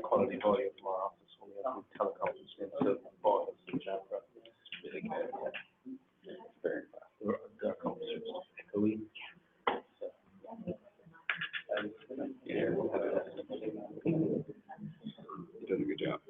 Quality volume from our office when we have teleconference into borders in Japan. Really good. Very fast. Our conference a week. Yeah, you did a good job.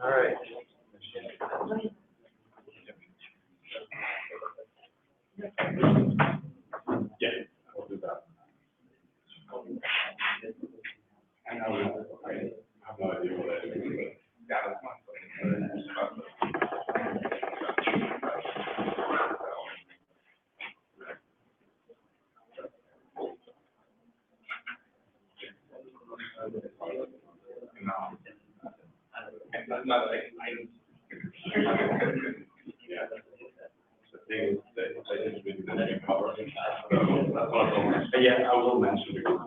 All right. Yeah, we'll do that. I have no idea what that is. Yeah, that's fine. Not like yeah. The thing is that I just really didn't cover it. So that's what I'm saying. Yeah, I will mention because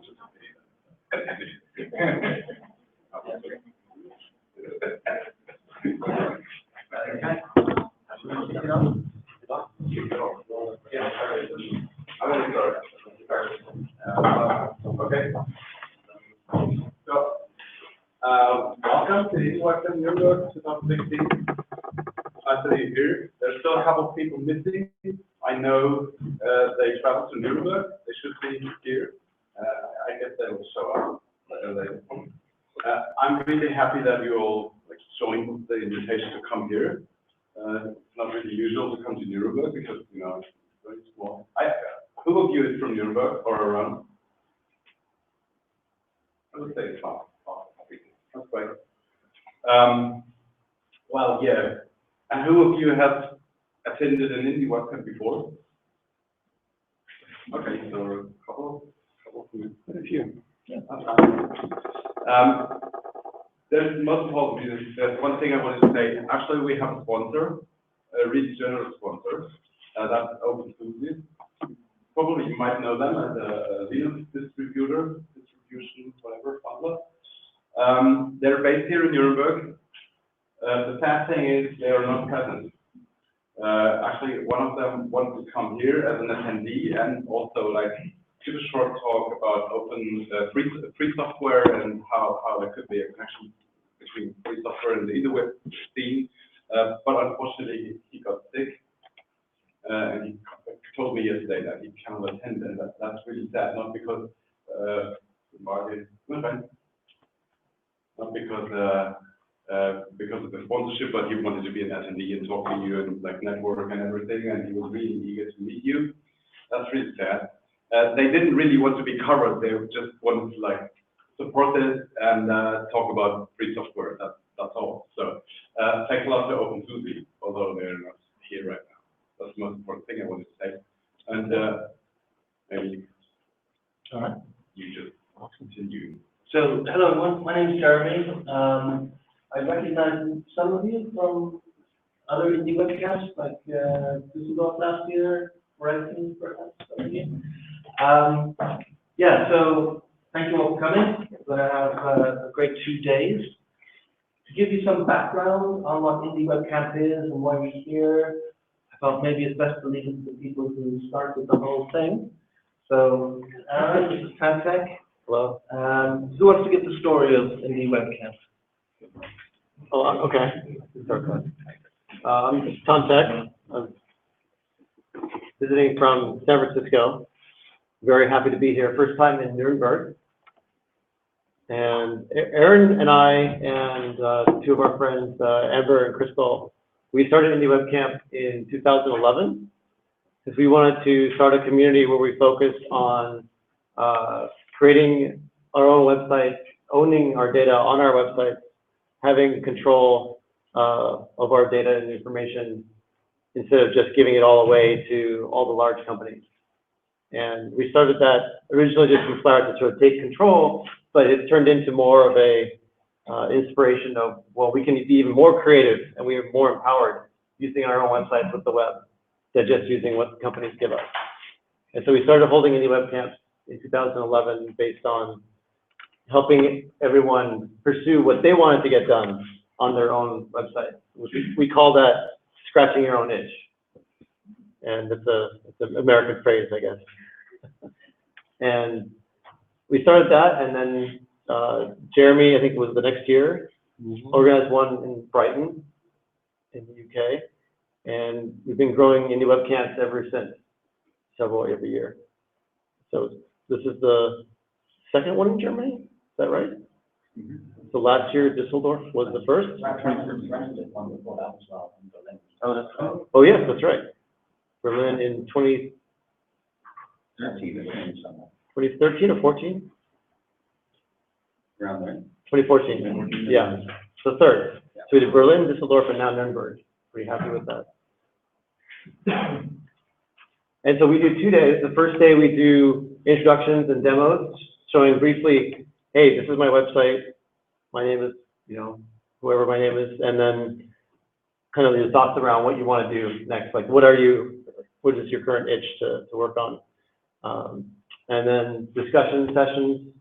okay. So, welcome to IndieWebCamp Nürnberg 2016. Nice to be here. There's still a couple of people missing. I know they traveled to Nuremberg. They should be here. I guess they will show up later. I'm really happy that you all joined the invitation to come here. It's not really usual to come to Nuremberg because it's very small. Who of you is from Nuremberg or around? I would say it's half. That's great. Well, yeah. And who of you has attended an IndieWebCamp before? Okay, so a couple of you. Quite a few. Yeah. There's multiple reasons. There's one thing I wanted to say. Actually, we have a sponsor, a really generous sponsor. That's OpenSUSE. Probably you might know them as a Linux distribution, whatever, bundler. They're based here in Nuremberg. The sad thing is they are not present. Actually, one of them wanted to come here as an attendee and also give a short talk about open free software and how there could be a connection between free software and the IndieWeb scene. But unfortunately, he got sick, and he told me yesterday that he cannot attend, and that's really sad. Not because because of the sponsorship, but he wanted to be an attendee and talk to you and network and everything, and he was really eager to meet you. That's really sad. They didn't really want to be covered. They just wanted to support it and talk about free software. That's all. So thanks a lot to OpenSUSE, although they're not here right now. That's the most important thing I wanted to say. And maybe you just continue. So hello everyone. My name is Jeremy. I recognize some of you from other IndieWebCamps, like Düsseldorf last year, Brighton, perhaps some of you. Yeah, so Thank you all for coming. We're going to have a great 2 days. To give you some background on what IndieWebCamp is and why we're here, I thought maybe it's best to leave it to the people who started the whole thing. So, Aaron, this is Tantec. Hello. Who wants to get the story of IndieWebCamp? Oh, okay. I'm Tantec. I'm visiting from San Francisco. Very happy to be here. First time in Nürnberg. And Aaron and I and two of our friends, Amber and Crystal, we started IndieWebCamp in 2011 because we wanted to start a community where we focused on creating our own website, owning our data on our website, having control of our data and information instead of just giving it all away to all the large companies. And we started that originally just inspired to sort of take control, but it turned into more of a inspiration of, well, we can be even more creative and we are more empowered using our own websites with the web than just using what companies give us. And so we started holding IndieWebCamp in 2011 based on helping everyone pursue what they wanted to get done on their own website. We call that scratching your own itch. And it's an American phrase, I guess. And we started that, and then Jeremy, I think it was the next year, organized one in Brighton, in the UK. And we've been growing IndieWebCamps ever since, several every year. So this is the second one in Germany, is that right? So last year, Düsseldorf was the first. Oh yes, that's right. Berlin in 2013 or 14? Around there. 2014, yeah. So third. So we did Berlin, Düsseldorf, and now Nürnberg. Pretty happy with that. And so we do 2 days. The first day we do introductions and demos, showing briefly, hey, this is my website. My name is, whoever my name is. And then kind of your thoughts around what you want to do next. Like, what is your current itch to work on? And then discussion sessions.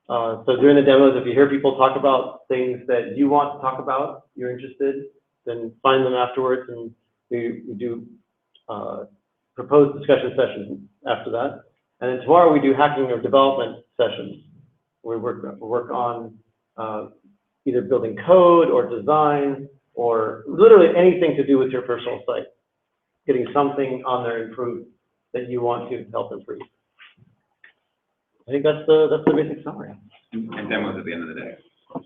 So during the demos, if you hear people talk about things that you want to talk about, you're interested, then find them afterwards, and we do proposed discussion sessions after that. And then tomorrow we do hacking or development sessions, where we work on either building code or design or literally anything to do with your personal site, getting something on there improved that you want to help improve. I think that's the basic summary. And demos at the end of the day.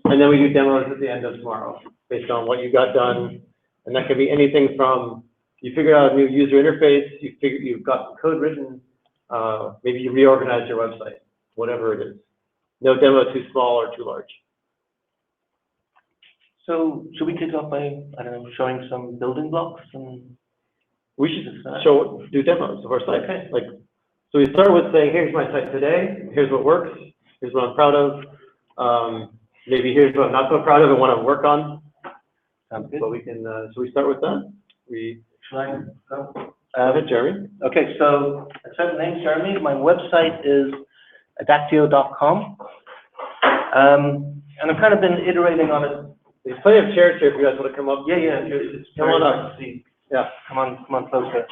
And then we do demos at the end of tomorrow based on what you got done. And that could be anything from you figured out a new user interface, you've got some code written, maybe you reorganized your website, whatever it is. No demo too small or too large. So should we kick off by, I don't know, showing some building blocks? And we should do demos of our site. Okay. So we start with saying, here's my site today, here's what works, here's what I'm proud of, maybe here's what I'm not so proud of and want to work on. Sounds good. So we can, so we start with that. Should I go? Go ahead, Jeremy. Okay, so I said my name's Jeremy. My website is adactio.com. And I've kind of been iterating on it. There's plenty of chairs here if you guys want to come up. Yeah. Come on up. Yeah. Come on closer.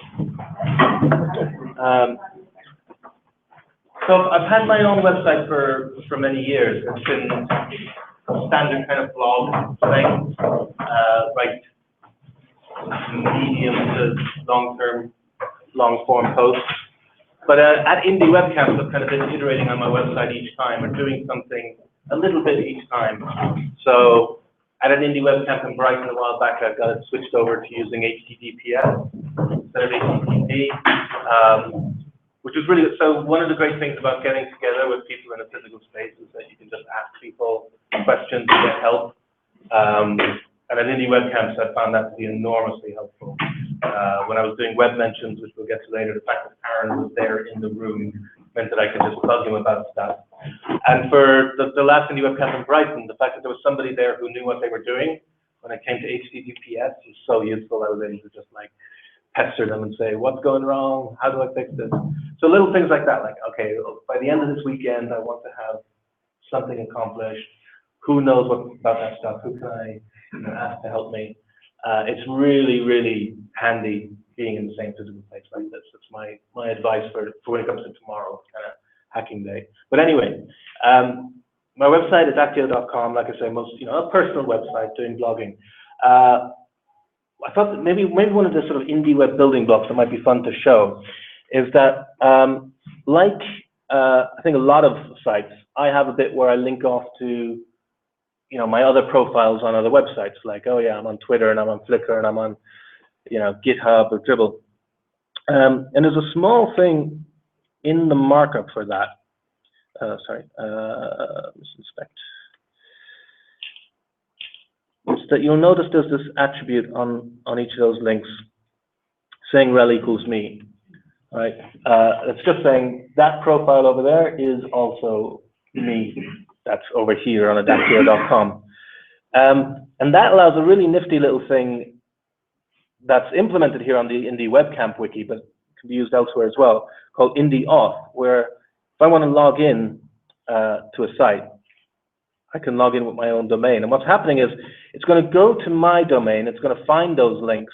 So I've had my own website for many years. It's been a standard kind of blog thing, right? Medium to long-form posts. But at IndieWebCamp, I've kind of been iterating on my website each time, or doing something a little bit each time. So at an IndieWebCamp in Brighton a while back, I got it switched over to using HTTPS instead of HTTP, which was really good. So one of the great things about getting together with people in a physical space is that you can just ask people questions and get help. And at IndieWebCamps, I found that to be enormously helpful. When I was doing web mentions, which we'll get to later, the fact that Aaron was there in the room meant that I could just bug him about stuff. And for the last IndieWebCamp in Brighton, the fact that there was somebody there who knew what they were doing when it came to HTTPS was so useful. I was able to just pester them and say, what's going wrong? How do I fix this? So little things like that, like, okay, by the end of this weekend, I want to have something accomplished. Who knows about that stuff? Who can I ask to help me? It's really, really handy being in the same physical place like this. That's my advice for when it comes to tomorrow, kind of hacking day. But anyway, my website is actio.com. Like I say, a personal website doing blogging. I thought that maybe one of the sort of indie web building blocks that might be fun to show is that, I think a lot of sites, I have a bit where I link off to, my other profiles on other websites, like, oh yeah, I'm on Twitter and I'm on Flickr and I'm on, GitHub or Dribble. And there's a small thing in the markup for that. Let's inspect. It's that you'll notice there's this attribute on each of those links saying rel equals me, right? It's just saying that profile over there is also me. That's over here on adaptio.com. And that allows a really nifty little thing that's implemented here on the IndieWebCamp wiki, but can be used elsewhere as well, called IndieAuth, where if I want to log in to a site, I can log in with my own domain. And what's happening is it's going to go to my domain, it's going to find those links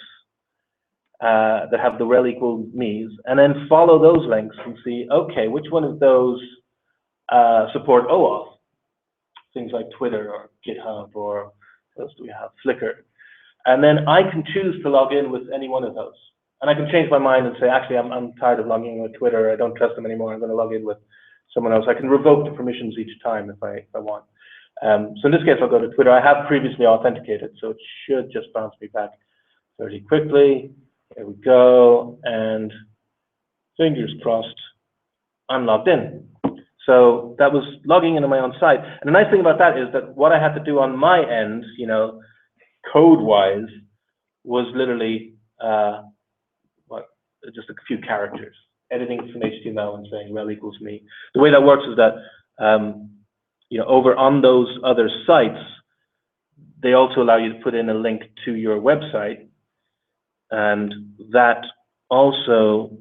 that have the rel equal me's, and then follow those links and see, okay, which one of those support OAuth? Things like Twitter or GitHub or what else do we have? Flickr. And then I can choose to log in with any one of those. And I can change my mind and say, actually, I'm tired of logging in with Twitter. I don't trust them anymore. I'm going to log in with someone else. I can revoke the permissions each time if I want. So in this case, I'll go to Twitter. I have previously authenticated, so it should just bounce me back fairly quickly. There we go. And fingers crossed, I'm logged in. So that was logging into my own site. And the nice thing about that is that what I had to do on my end, code-wise, was literally just a few characters, editing some HTML and saying rel equals me. The way that works is that over on those other sites, they also allow you to put in a link to your website, and that also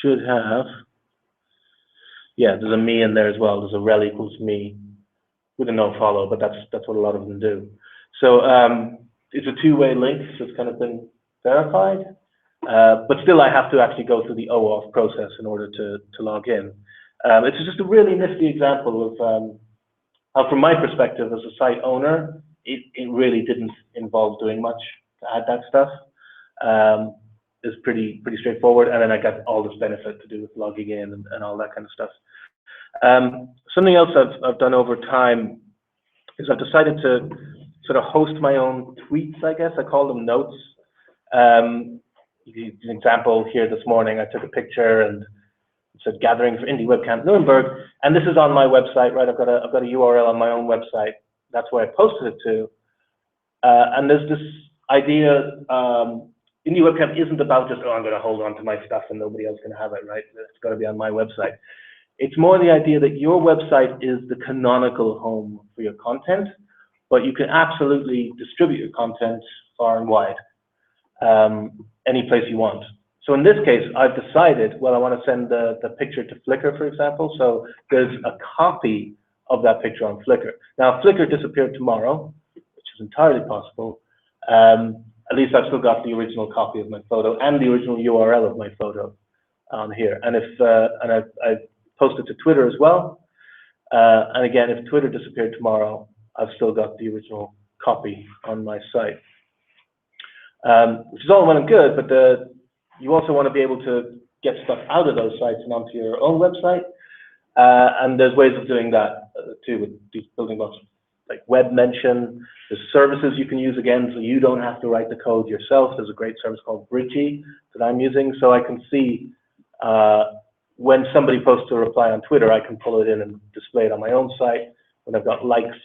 should have, there's a me in there as well. There's a rel equals me with a no follow, but that's what a lot of them do. So it's a two-way link, so it's kind of been verified, but still I have to actually go through the OAuth process in order to log in. It's just a really nifty example of how, from my perspective as a site owner, it really didn't involve doing much to add that stuff. It's pretty straightforward, and then I got all this benefit to do with logging in and all that kind of stuff. Something else I've done over time is I've decided to sort of host my own tweets, I guess. I call them notes. An example here this morning, I took a picture and it said gathering for IndieWebCamp Nürnberg, and this is on my website, right? I've got a URL on my own website. That's where I posted it to. And there's this idea, IndieWebCamp isn't about just, I'm going to hold on to my stuff and nobody else can have it, right? It's got to be on my website. It's more the idea that your website is the canonical home for your content, but you can absolutely distribute your content far and wide, any place you want. So in this case, I've decided, well, I want to send the picture to Flickr, for example. So there's a copy of that picture on Flickr. Now, if Flickr disappeared tomorrow, which is entirely possible, at least I've still got the original copy of my photo and the original URL of my photo on here. And I've posted to Twitter as well. And again, if Twitter disappeared tomorrow, I've still got the original copy on my site, which is all well and good, but you also want to be able to get stuff out of those sites and onto your own website. And there's ways of doing that too with these building blocks, like web mention. There's services you can use again, so you don't have to write the code yourself. There's a great service called Bridgie that I'm using, so I can see when somebody posts a reply on Twitter, I can pull it in and display it on my own site. When I've got likes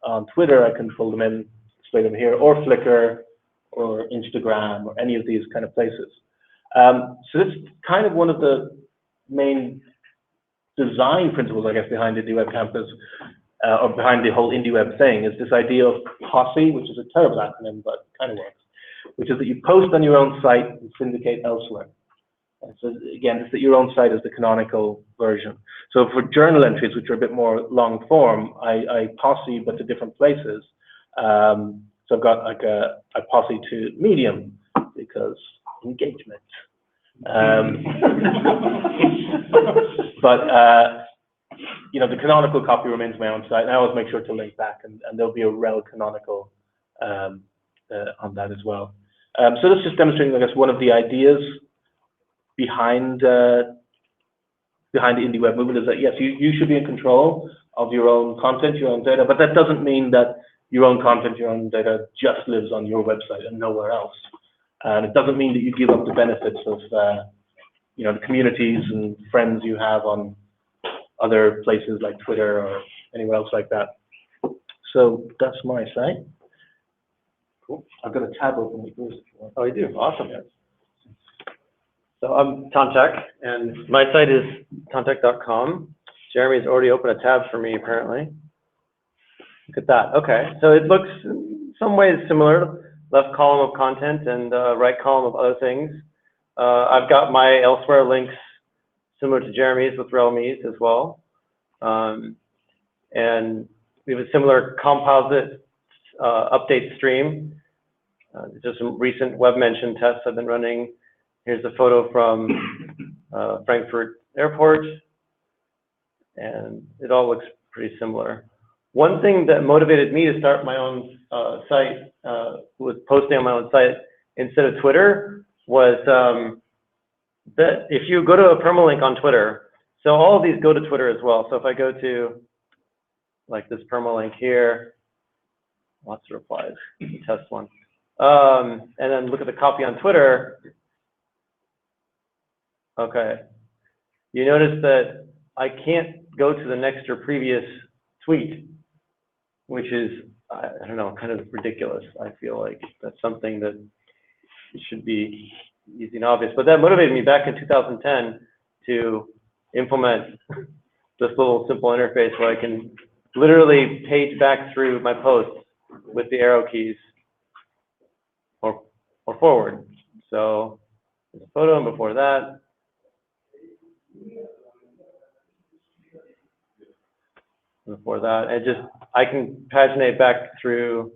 on Twitter, I can pull them in, display them here, or Flickr, or Instagram, or any of these kind of places. So this is kind of one of the main design principles, I guess, behind IndieWebCamp or behind the whole IndieWeb thing, is this idea of posse, which is a terrible acronym, but kind of works. which is that you post on your own site and syndicate elsewhere. And so again, it's that your own site is the canonical version. So for journal entries, which are a bit more long form, I posse but to different places. So I've got like I posse to Medium because engagement. But you know, the canonical copy remains my own site, and I always make sure to link back, and there'll be a rel canonical on that as well. So that's just demonstrating, I guess, one of the ideas behind the indie web movement is that yes, you should be in control of your own content, your own data, but that doesn't mean that your own content, your own data just lives on your website and nowhere else. And it doesn't mean that you give up the benefits of you know, the communities and friends you have on other places like Twitter or anywhere else like that. So that's my site. Cool. I've got a tab open with Bruce if you want. Oh, you do? Awesome. So I'm Tontek, and my site is tontek.com. Jeremy's already opened a tab for me, apparently. Look at that. Okay, so it looks in some ways similar. Left column of content and right column of other things. I've got my elsewhere links similar to Jeremy's with RelMe's as well. And we have a similar composite update stream. Just some recent web mention tests I've been running. Here's a photo from Frankfurt Airport, and it all looks pretty similar. One thing that motivated me to start my own site, was posting on my own site instead of Twitter, was that if you go to a permalink on Twitter, so all of these go to Twitter as well. So if I go to like this permalink here, lots of replies, test one, and then look at the copy on Twitter. Okay, you notice that I can't go to the next or previous tweet, which is, I don't know, kind of ridiculous. I feel like that's something that should be easy and obvious. But that motivated me back in 2010 to implement this little simple interface where I can literally page back through my posts with the arrow keys or forward. So there's a photo, and before that, and just, I can paginate back through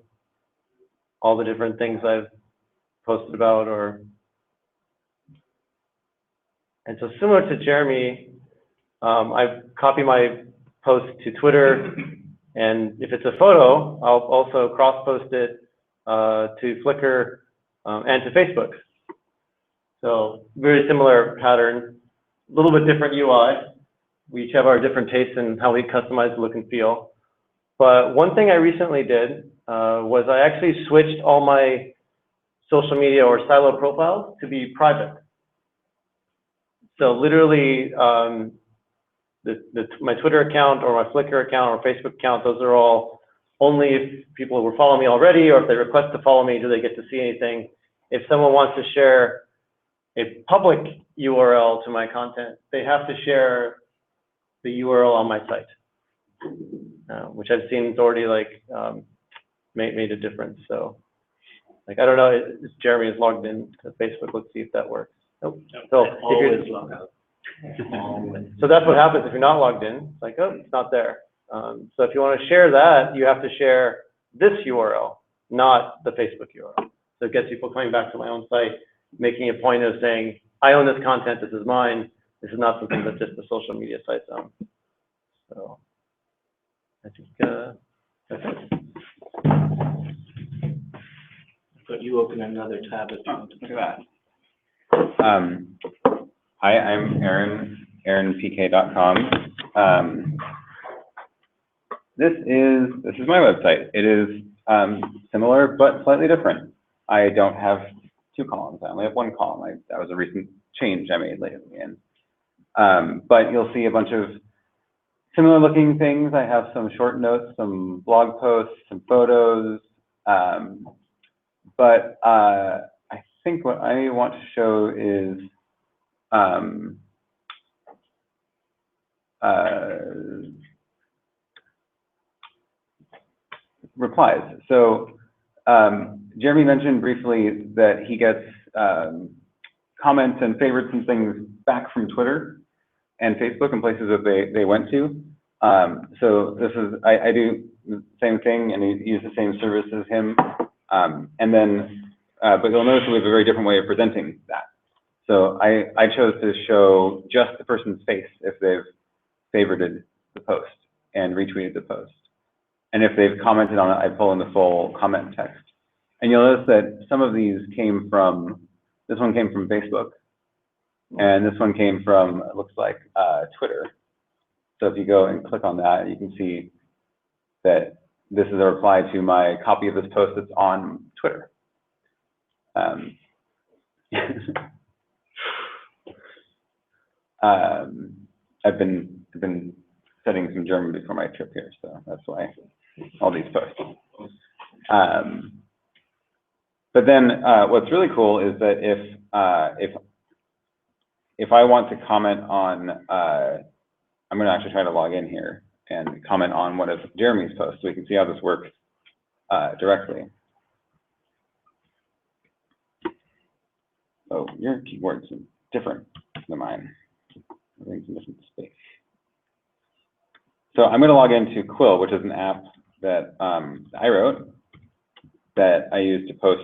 all the different things I've posted about, and so similar to Jeremy, I copy my post to Twitter, and if it's a photo, I'll also cross-post it to Flickr and to Facebook. So very similar pattern, a little bit different UI. We each have our different tastes in how we customize the look and feel. But one thing I recently did was I actually switched all my social media or silo profiles to be private. So literally, my Twitter account or my Flickr account or Facebook account, those are all only if people were following me already, or if they request to follow me, do they get to see anything. If someone wants to share a public URL to my content, they have to share the URL on my site, which I've seen is already like made a difference. So, like, I don't know, Jeremy is logged in to Facebook. Let's see if that works. Nope. So Always log out. So that's what happens if you're not logged in. It's like, oh, it's not there. So if you want to share that, you have to share this URL, not the Facebook URL. So it gets people coming back to my own site, making a point of saying, I own this content, this is mine. This is not something that just the social media sites own. So I think that's it. But you open another tab if you want to. Look at that. Hi, I'm Aaron, aaronpk.com. This is my website. It is similar but slightly different. I don't have two columns. I only have one column. That was a recent change I made lately. But you'll see a bunch of similar looking things. I have some short notes, some blog posts, some photos. But I think what I want to show is replies. So Jeremy mentioned briefly that he gets comments and favorites and things back from Twitter and Facebook and places that they went to. So this is, I do the same thing and use the same service as him. And then, but you'll notice we have a very different way of presenting that. So I chose to show just the person's face if they've favorited the post and retweeted the post. And if they've commented on it, I pull in the full comment text. And you'll notice that some of these came from, this one came from Facebook, and this one came from, it looks like, Twitter. So if you go and click on that, you can see that this is a reply to my copy of this post that's on Twitter. I've been studying some German before my trip here, so that's why all these posts. But then what's really cool is that if I want to comment on, I'm going to actually try to log in here and comment on one of Jeremy's posts so we can see how this works directly. Oh, your keyboard's different than mine. I think it's in different space. So I'm going to log into Quill, which is an app that I wrote that I use to post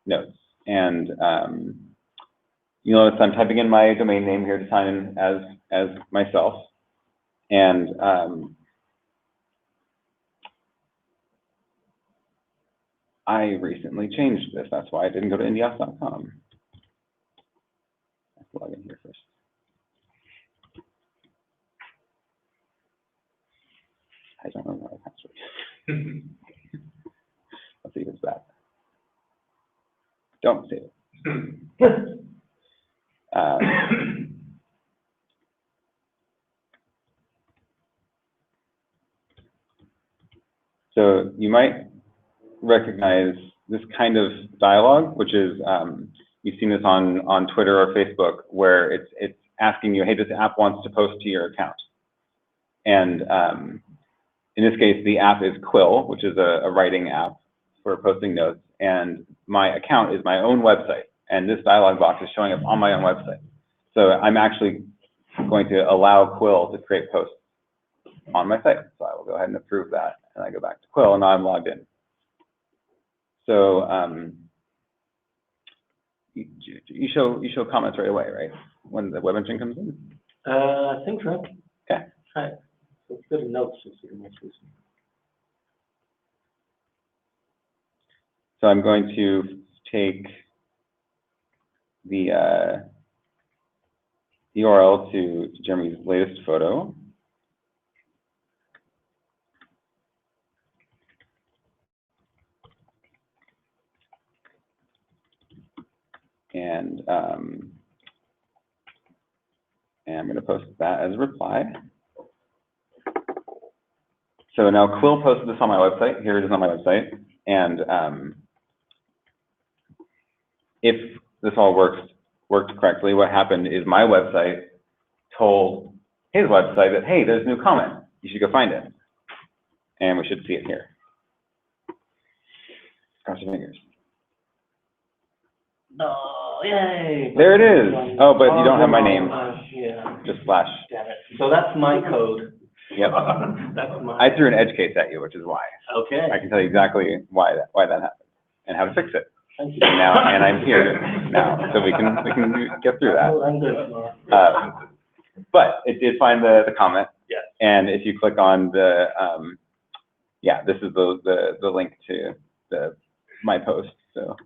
notes. And you'll notice I'm typing in my domain name here to sign in as myself. And I recently changed this. That's why I didn't go to indieops.com. I have to log in here first. I don't remember my password. Let's see if it's that. Don't save it. So you might recognize this kind of dialogue, which is, you've seen this on Twitter or Facebook, where it's asking you, hey, this app wants to post to your account. And in this case, the app is Quill, which is a writing app for posting notes. And my account is my own website. And this dialog box is showing up on my own website. So I'm actually going to allow Quill to create posts on my site. So I will go ahead and approve that. And I go back to Quill, and now I'm logged in. So you show comments right away, right? When the web engine comes in? I think so. Okay. Right. So it's good notes to see the most recent. So I'm going to take the URL to Jeremy's latest photo. And I'm going to post that as a reply. So now Quill posted this on my website. Here it is on my website. And if this all worked correctly, what happened is my website told his website that, hey, there's a new comment. You should go find it. And we should see it here. Cross your fingers. No, yay! There it is. Oh, but you don't have my name. Yeah. Just flash. Damn it. So that's my code. Yep. That's my. I threw an edge case at you, which is why. Okay. I can tell you exactly why that happened and how to fix it. Thank you. And I'm here now, so we can get through that. Oh, I'm good. But it did find the comment. Yes. And if you click on the yeah, this is the link to my post. So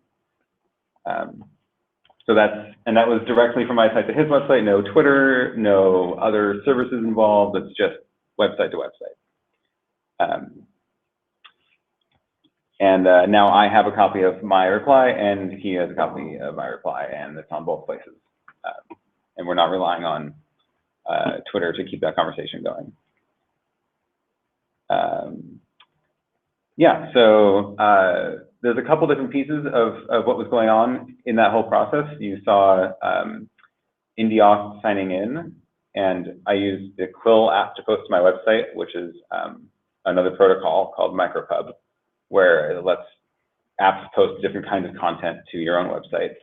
so that was directly from my site to his website. No Twitter, no other services involved. It's just website to website. And now I have a copy of my reply, and he has a copy of my reply, and it's on both places. And we're not relying on Twitter to keep that conversation going. Yeah, so there's a couple different pieces of what was going on in that whole process. You saw IndieWebCamp signing in, and I used the Quill app to post to my website, which is another protocol called MicroPub, where it lets apps post different kinds of content to your own website.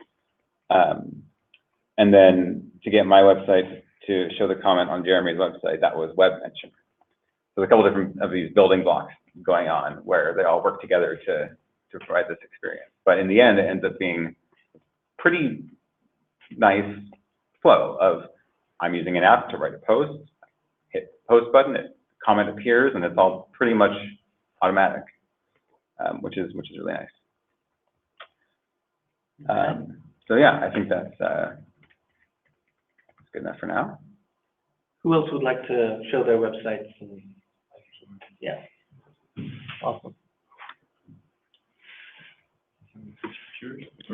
And then to get my website to show the comment on Jeremy's website, that was web mention. So there's a couple different of these building blocks going on where they all work together to provide this experience. But in the end, it ends up being pretty nice flow of I'm using an app to write a post, hit the post button, comment appears, and it's all pretty much automatic, which is really nice. So yeah, I think that's good enough for now. Who else would like to show their websites? Yeah. Awesome.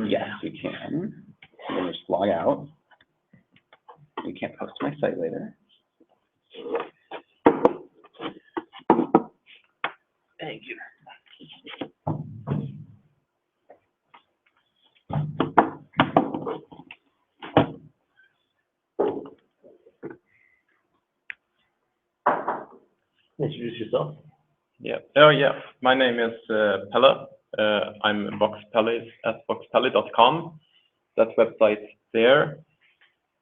Yes, we can. We'll just log out. We can't post to my site later. Thank you. Introduce yourself. Yeah. Oh, yeah. My name is Pelle. I'm boxpelle at boxpelle.com. That website there.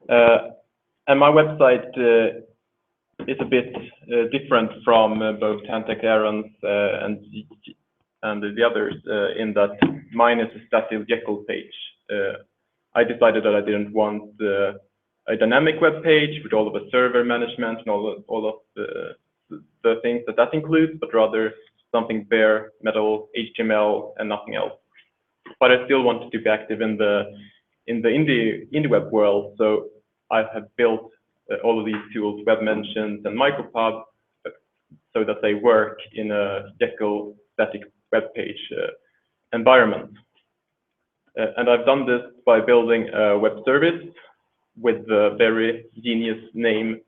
And my website is a bit different from both Tantec, Aaron's, and the others in that mine is a static Jekyll page. I decided that I didn't want a dynamic web page with all of the server management and all of the things that includes, but rather something bare metal, HTML, and nothing else. But I still wanted to be active in the IndieWeb world, so I have built all of these tools, web mentions and micropub, so that they work in a Jekyll static web page environment. And I've done this by building a web service with the very genius name,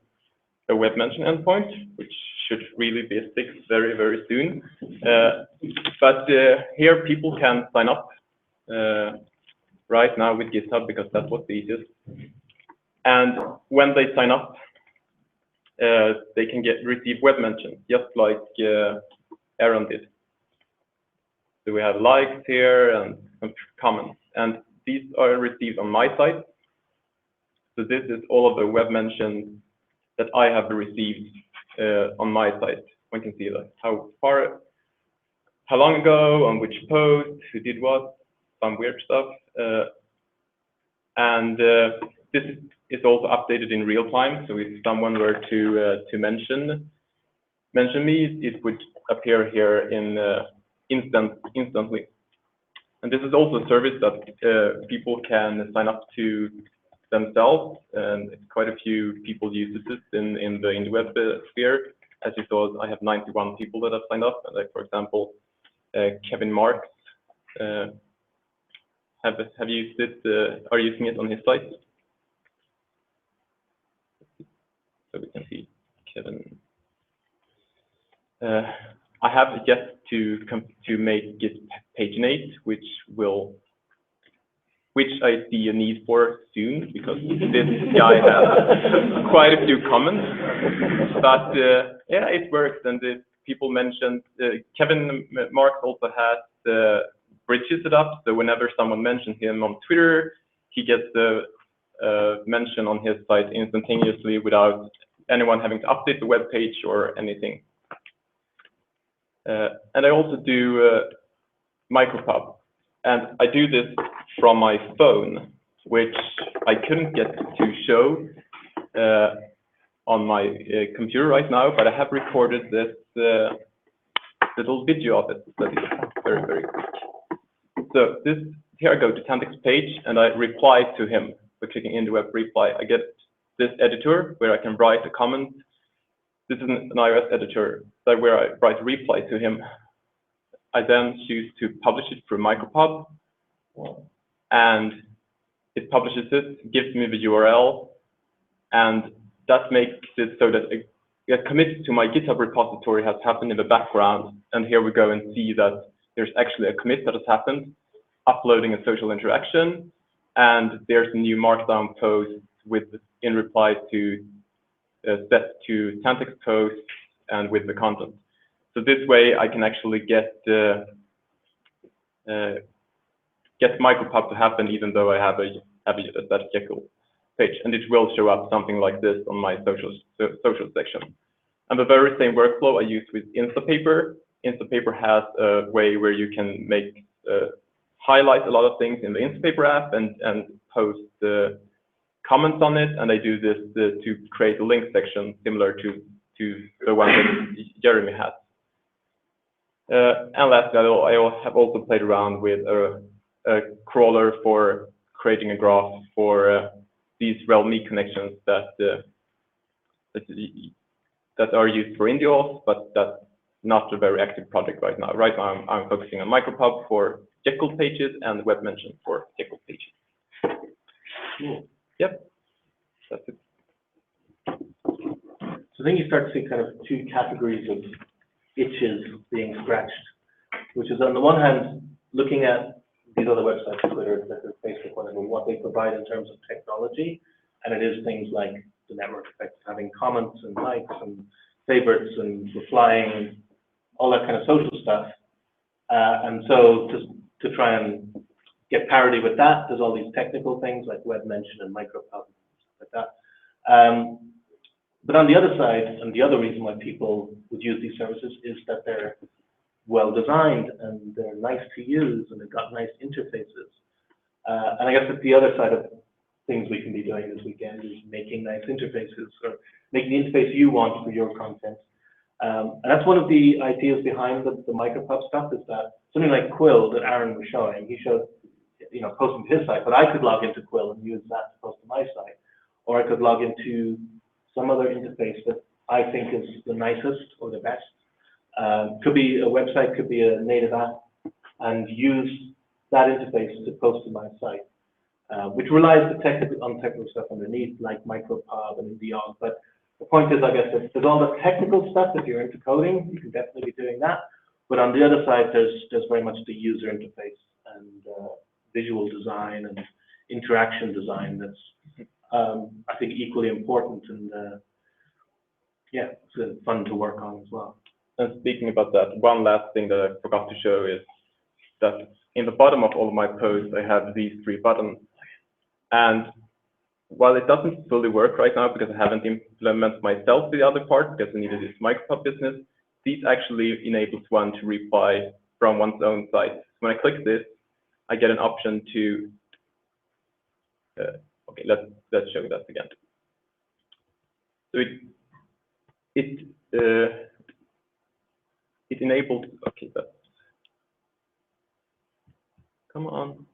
a web mention endpoint, which should really be fixed very, very soon. But here people can sign up right now with GitHub because that's what's the easiest. And when they sign up, they can receive web mentions, just like Aaron did. So we have likes here and some comments, and these are received on my site. So this is all of the web mentions that I have received on my site. One can see like how long ago, on which post, who did what, some weird stuff. And this is also updated in real time. So if someone were to mention me, it would appear here in instantly. And this is also a service that people can sign up to themselves, and quite a few people use this in the IndieWeb sphere. As you saw, I have 91 people that have signed up. And like, for example, Kevin Marks have used it, are using it on his site. So we can see Kevin. I have yet to make Git paginate, which I see a need for soon, because this guy has quite a few comments. But yeah, it works, and people mentioned Kevin Marks also has bridges set up, so whenever someone mentions him on Twitter, he gets the mention on his site instantaneously without anyone having to update the web page or anything. And I also do micropub, and I do this from my phone, which I couldn't get to show on my computer right now, but I have recorded this little video of it that is very, very quick. So here I go to Tantec's page, and I reply to him by clicking IndieWeb reply. I get this editor where I can write a comment. This is an iOS editor where I write a reply to him. I then choose to publish it through micropub, and it publishes it, gives me the URL, and that makes it so that a commit to my GitHub repository has happened in the background. And here we go and see that there's actually a commit that has happened, uploading a social interaction, and there's a new markdown post in reply to set to Tantec's post and with the content. So this way I can actually get get micropub to happen even though I have a static Jekyll page, and it will show up something like this on my social section. And the very same workflow I use with Instapaper. Instapaper has a way where you can make highlight a lot of things in the Instapaper app and post comments on it, and I do this to create a link section similar to the one that Jeremy has. And lastly, I have also played around with a crawler for creating a graph for these RealMe connections that are used for IndieWebCamp, but that's not a very active project right now. Right now, I'm focusing on micropub for Jekyll pages and web mentions for Jekyll pages. Cool. Yep, that's it. So then you start to see kind of two categories of itches being scratched, which is on the one hand, looking at these other websites, Twitter, Facebook, whatever, what they provide in terms of technology, and it is things like the network effect, having comments and likes and favorites and replying, all that kind of social stuff. And so to try and get parity with that, there's all these technical things like web mention and micropub and stuff like that. But on the other side, and the other reason why people would use these services is that they're well designed and they're nice to use and they've got nice interfaces. And I guess that the other side of things we can be doing this weekend is making nice interfaces or making the interface you want for your content. And that's one of the ideas behind the micropub stuff, is that something like Quill that Aaron was showing, he showed, posting to his site, but I could log into Quill and use that to post to my site, or I could log into some other interface that I think is the nicest or the best. Could be a website, could be a native app, and use that interface to post to my site, which relies on technical stuff underneath, like micropub and IndieWebCamp. But the point is, I guess, that there's all the technical stuff. If you're into coding, you can definitely be doing that. But on the other side, there's very much the user interface and visual design and interaction design that's, I think, equally important, and yeah, it's fun to work on as well. And speaking about that, one last thing that I forgot to show is that in the bottom of all of my posts, I have these three buttons. And while it doesn't fully work right now because I haven't implemented myself the other part because I needed this micropub business, these actually enables one to reply from one's own site. When I click this, I get an option to, okay, let's show that again. So it enabled, okay, that's, come on.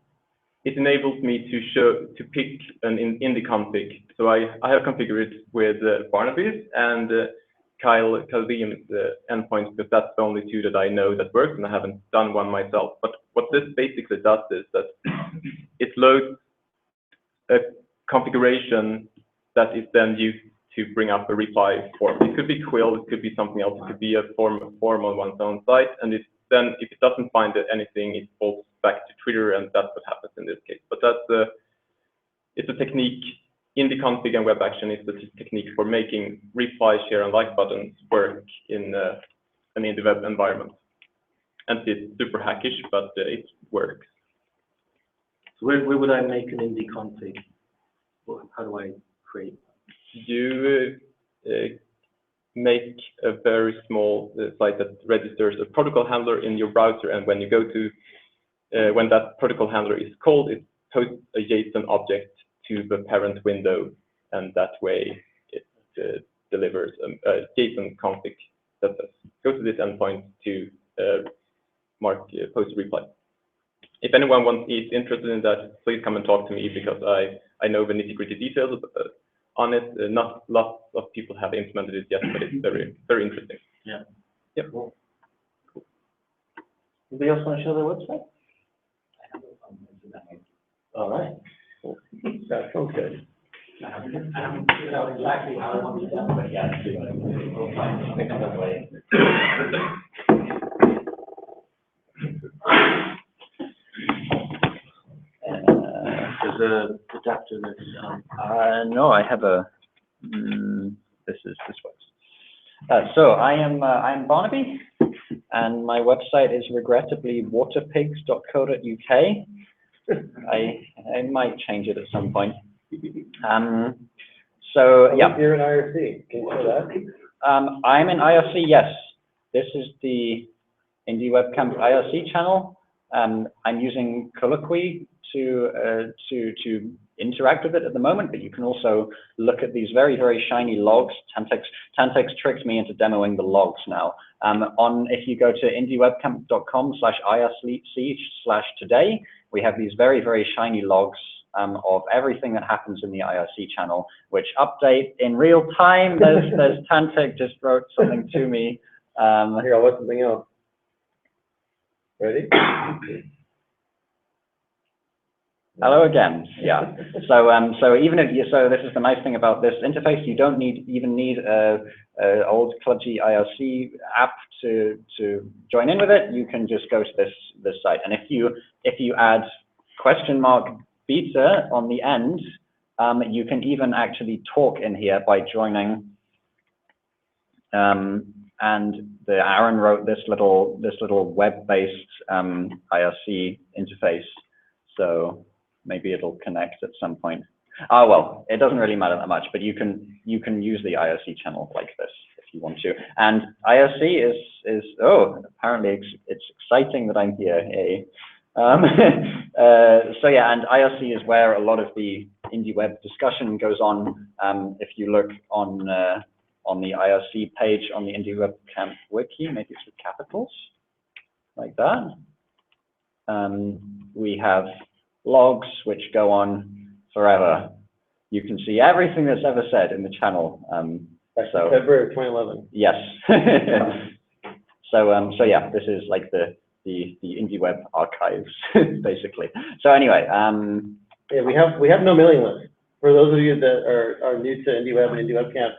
It enables me to pick an indie config. So I have configured it with Barnaby's and Kyle Caldeum's endpoints, because that's the only two that I know that works, and I haven't done one myself. But what this basically does is that it loads a configuration that is then used to bring up a reply form. It could be Quill, it could be something else, it could be a form on one's own site, and then if it doesn't find anything, it falls back to Twitter, and that's what happens in this case. But that's it's a technique. Indie config and web action is the technique for making reply, share, and like buttons work in an indie web environment. And it's super hackish, but it works. So where would I make an indie config? How do I create? You make a very small site that registers a protocol handler in your browser, and when you go to when that protocol handler is called, it posts a JSON object to the parent window, and that way it delivers a JSON config that says, go to this endpoint to mark post reply. If anyone is interested in that, please come and talk to me, because I know the nitty-gritty details on it. Not lots of people have implemented it yet, but it's very, very interesting. Yeah. Yep. Cool. Anybody else want to show their website? All right. Cool. That sounds good. I haven't figured out exactly how I want it done, but yeah, we'll find another way. There's a adapter that's No, I have a, this is this way. So I'm Barnaby, and my website is regrettably waterpigs.co.uk. I might change it at some point. So yeah. You're in IRC, can you show that? I'm in IRC, yes. This is the IndieWebCamp IRC channel. I'm using Colloquy to interact with it at the moment, but you can also look at these very, very shiny logs. Tantex tricked me into demoing the logs now. If you go to indiewebcamp.com/irc/today, we have these very, very shiny logs of everything that happens in the IRC channel, which update in real time. There's Tantex just wrote something to me. Here, I'll let something else. Ready? Hello again. Yeah. So even if this is the nice thing about this interface. You don't even need a old kludgy IRC app to join in with it. You can just go to this site, and if you add $beta on the end, you can even actually talk in here by joining. And Aaron wrote this little web-based IRC interface. So maybe it'll connect at some point. Oh well, it doesn't really matter that much, but you can use the IRC channel like this if you want to. And IRC is apparently it's exciting that I'm here. Hey. So yeah, and IRC is where a lot of the IndieWeb discussion goes on. If you look on the IRC page on the IndieWebCamp wiki, maybe it's with capitals, like that. We have logs which go on forever. You can see everything that's ever said in the channel. So February of 2011. yes. So yeah, this is like the IndieWeb archives, basically. So anyway, yeah, we have no mailing list. For those of you that are new to IndieWeb and IndieWebCamp,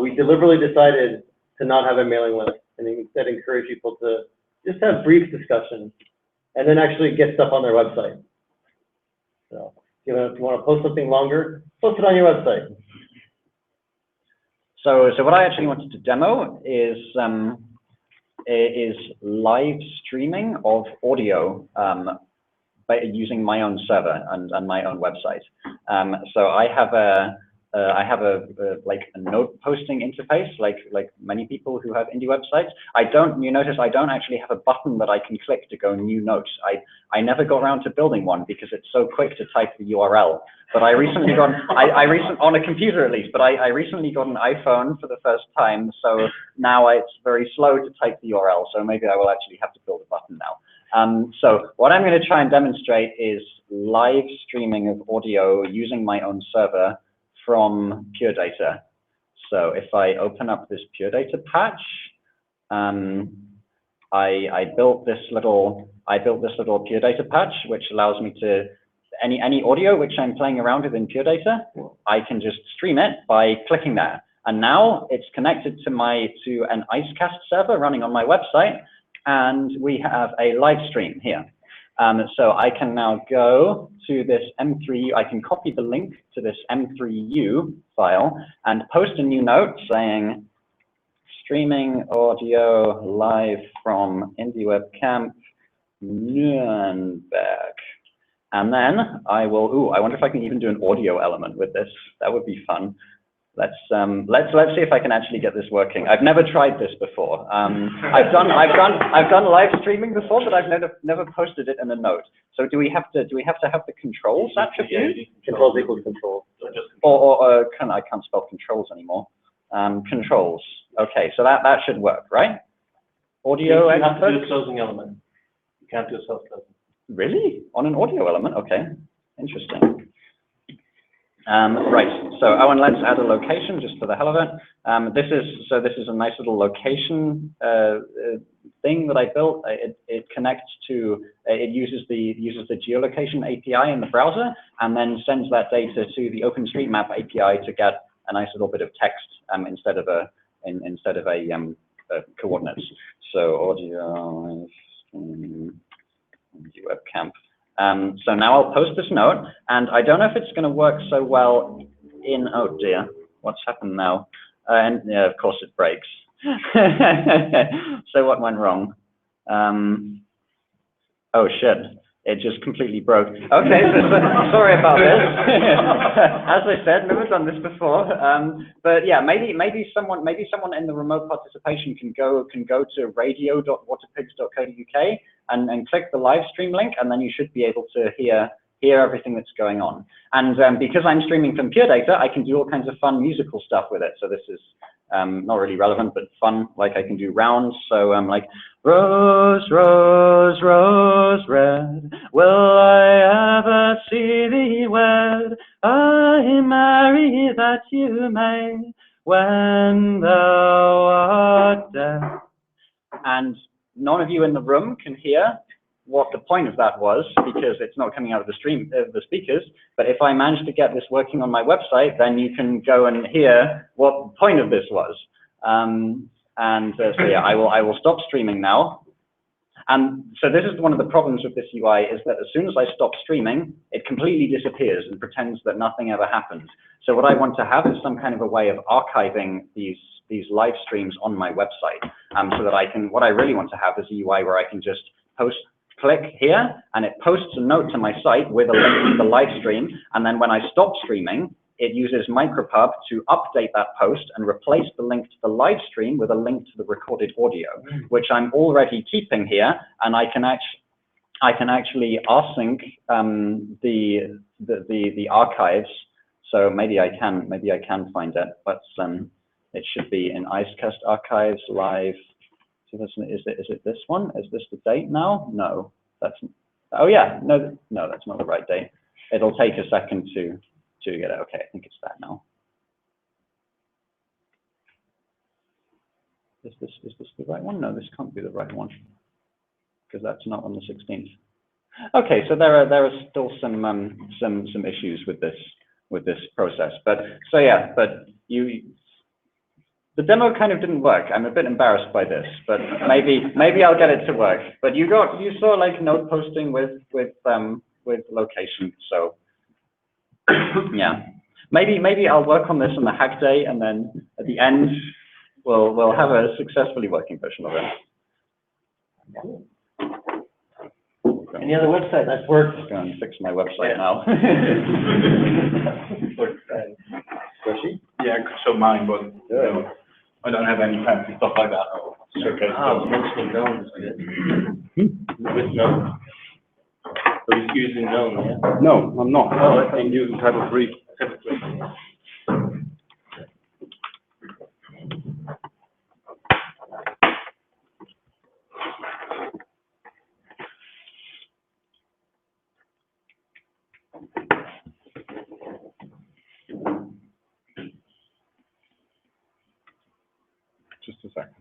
we deliberately decided to not have a mailing list and instead encourage people to just have brief discussions and then actually get stuff on their website. So if you want to post something longer, post it on your website. So what I actually wanted to demo is live streaming of audio by using my own server and my own website. So I have a like a note posting interface, like many people who have indie websites. You notice I don't actually have a button that I can click to go new notes. I never got around to building one because it's so quick to type the URL. But I recently got, on a computer at least, but I recently got an iPhone for the first time. So now it's very slow to type the URL. So maybe I will actually have to build a button now. So what I'm going to try and demonstrate is live streaming of audio using my own server from Pure Data. So if I open up this Pure Data patch, I built this little Pure Data patch, which allows me to any audio which I'm playing around with in Pure Data, I can just stream it by clicking there. And now it's connected to an IceCast server running on my website, and we have a live stream here. So I can now go to this M3U, I can copy the link to this M3U file and post a new note saying, streaming audio live from IndieWebCamp Nürnberg. And then I will, I wonder if I can even do an audio element with this. That would be fun. Let's see if I can actually get this working. I've never tried this before. I've done live streaming before, but I've never posted it in a note. So do we have to have the controls attribute? Controls equals controls. Or I can't spell controls anymore. Controls. Okay, so that should work, right? Audio. You have to do a closing element. You can't do a self-closing. Really? On an audio element? Okay, interesting. Right, so Owen, let's add a location just for the hell of it. This is a nice little location thing that I built. It connects to, it uses the geolocation API in the browser and then sends that data to the OpenStreetMap API to get a nice little bit of text instead of coordinates. So audio webcamp. So now I'll post this note, and I don't know if it's going to work so well in, oh dear, what's happened now? And yeah, of course it breaks. So what went wrong? Oh shit, it just completely broke. Okay, sorry about this. As I said, never done this before. But yeah, maybe someone in the remote participation can go to radio.waterpigs.co.uk and click the live stream link, and then you should be able to hear everything that's going on. And because I'm streaming from Pure Data, I can do all kinds of fun musical stuff with it. So this is not really relevant, but fun. Like I can do rounds. So I'm like, rose, rose, rose red, will I ever see thee wed? I marry that you may when thou art dead. And none of you in the room can hear what the point of that was, because it's not coming out of the the speakers. But if I manage to get this working on my website, then you can go and hear what the point of this was. So yeah, I will stop streaming now. And so this is one of the problems with this UI, is that as soon as I stop streaming, it completely disappears and pretends that nothing ever happened. So what I want to have is some kind of a way of archiving these live streams on my website, so that what I really want to have is a UI where I can just click here, and it posts a note to my site with a link to the live stream. And then when I stop streaming, it uses micropub to update that post and replace the link to the live stream with a link to the recorded audio, which I'm already keeping here, and I can actually async the archives. So maybe I can find it, but it should be in Icecast archives live. So is it this one? Is this the date now? No, oh yeah, no, that's not the right date. It'll take a second to get it. Okay, I think it's that now. Is this the right one? No, this can't be the right one, because that's not on the 16th. Okay, so there are still some issues with this process. But so yeah, but the demo kind of didn't work. I'm a bit embarrassed by this, but maybe I'll get it to work. But you saw like note posting with location. So yeah, maybe I'll work on this on the hack day, and then at the end we'll have a successfully working version of it. Any other website that's worked? I'm going to fix my website now. Yeah, I could show mine, but I don't have any fancy stuff like that. It's okay. Mentioning Gnome is good. With Gnome? So he's using Gnome, yeah? No, I'm not. Oh, I'm using type of 3. Just a second.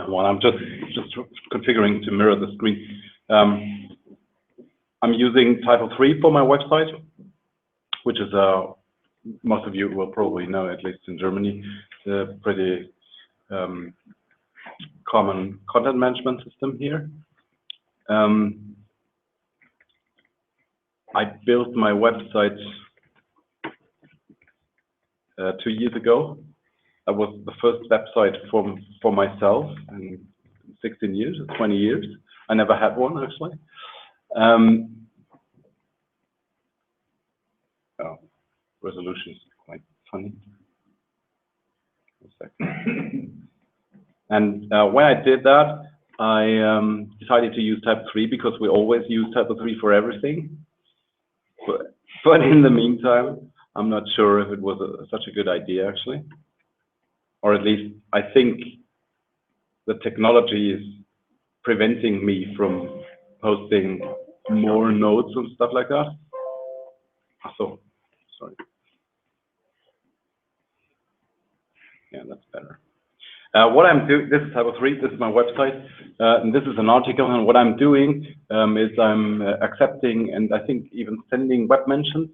Well, I'm just configuring to mirror the screen. I'm using Typo 3 for my website, which is most of you will probably know, at least in Germany, a pretty common content management system here. I built my website 2 years ago. That was the first website for myself in 16 years, 20 years. I never had one, actually. Resolution is quite funny. A second. And when I did that, I decided to use Type 3 because we always use Type 3 for everything. But in the meantime, I'm not sure if it was such a good idea, actually. Or at least I think the technology is preventing me from posting more notes and stuff like that. So, sorry. Yeah, that's better. What I'm doing, this is Typo 3, this is my website, and this is an article, and what I'm doing is I'm accepting and I think even sending web mentions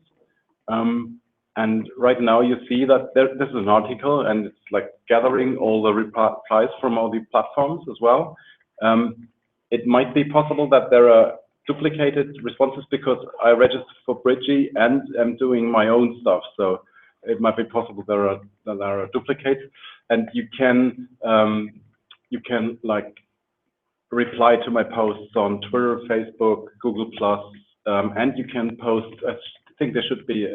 And right now you see that this is an article and it's like gathering all the replies from all the platforms as well. It might be possible that there are duplicated responses because I registered for Bridgie and am doing my own stuff. So it might be possible there are duplicates, and you can like reply to my posts on Twitter, Facebook, Google+, and you can post. I think there should be.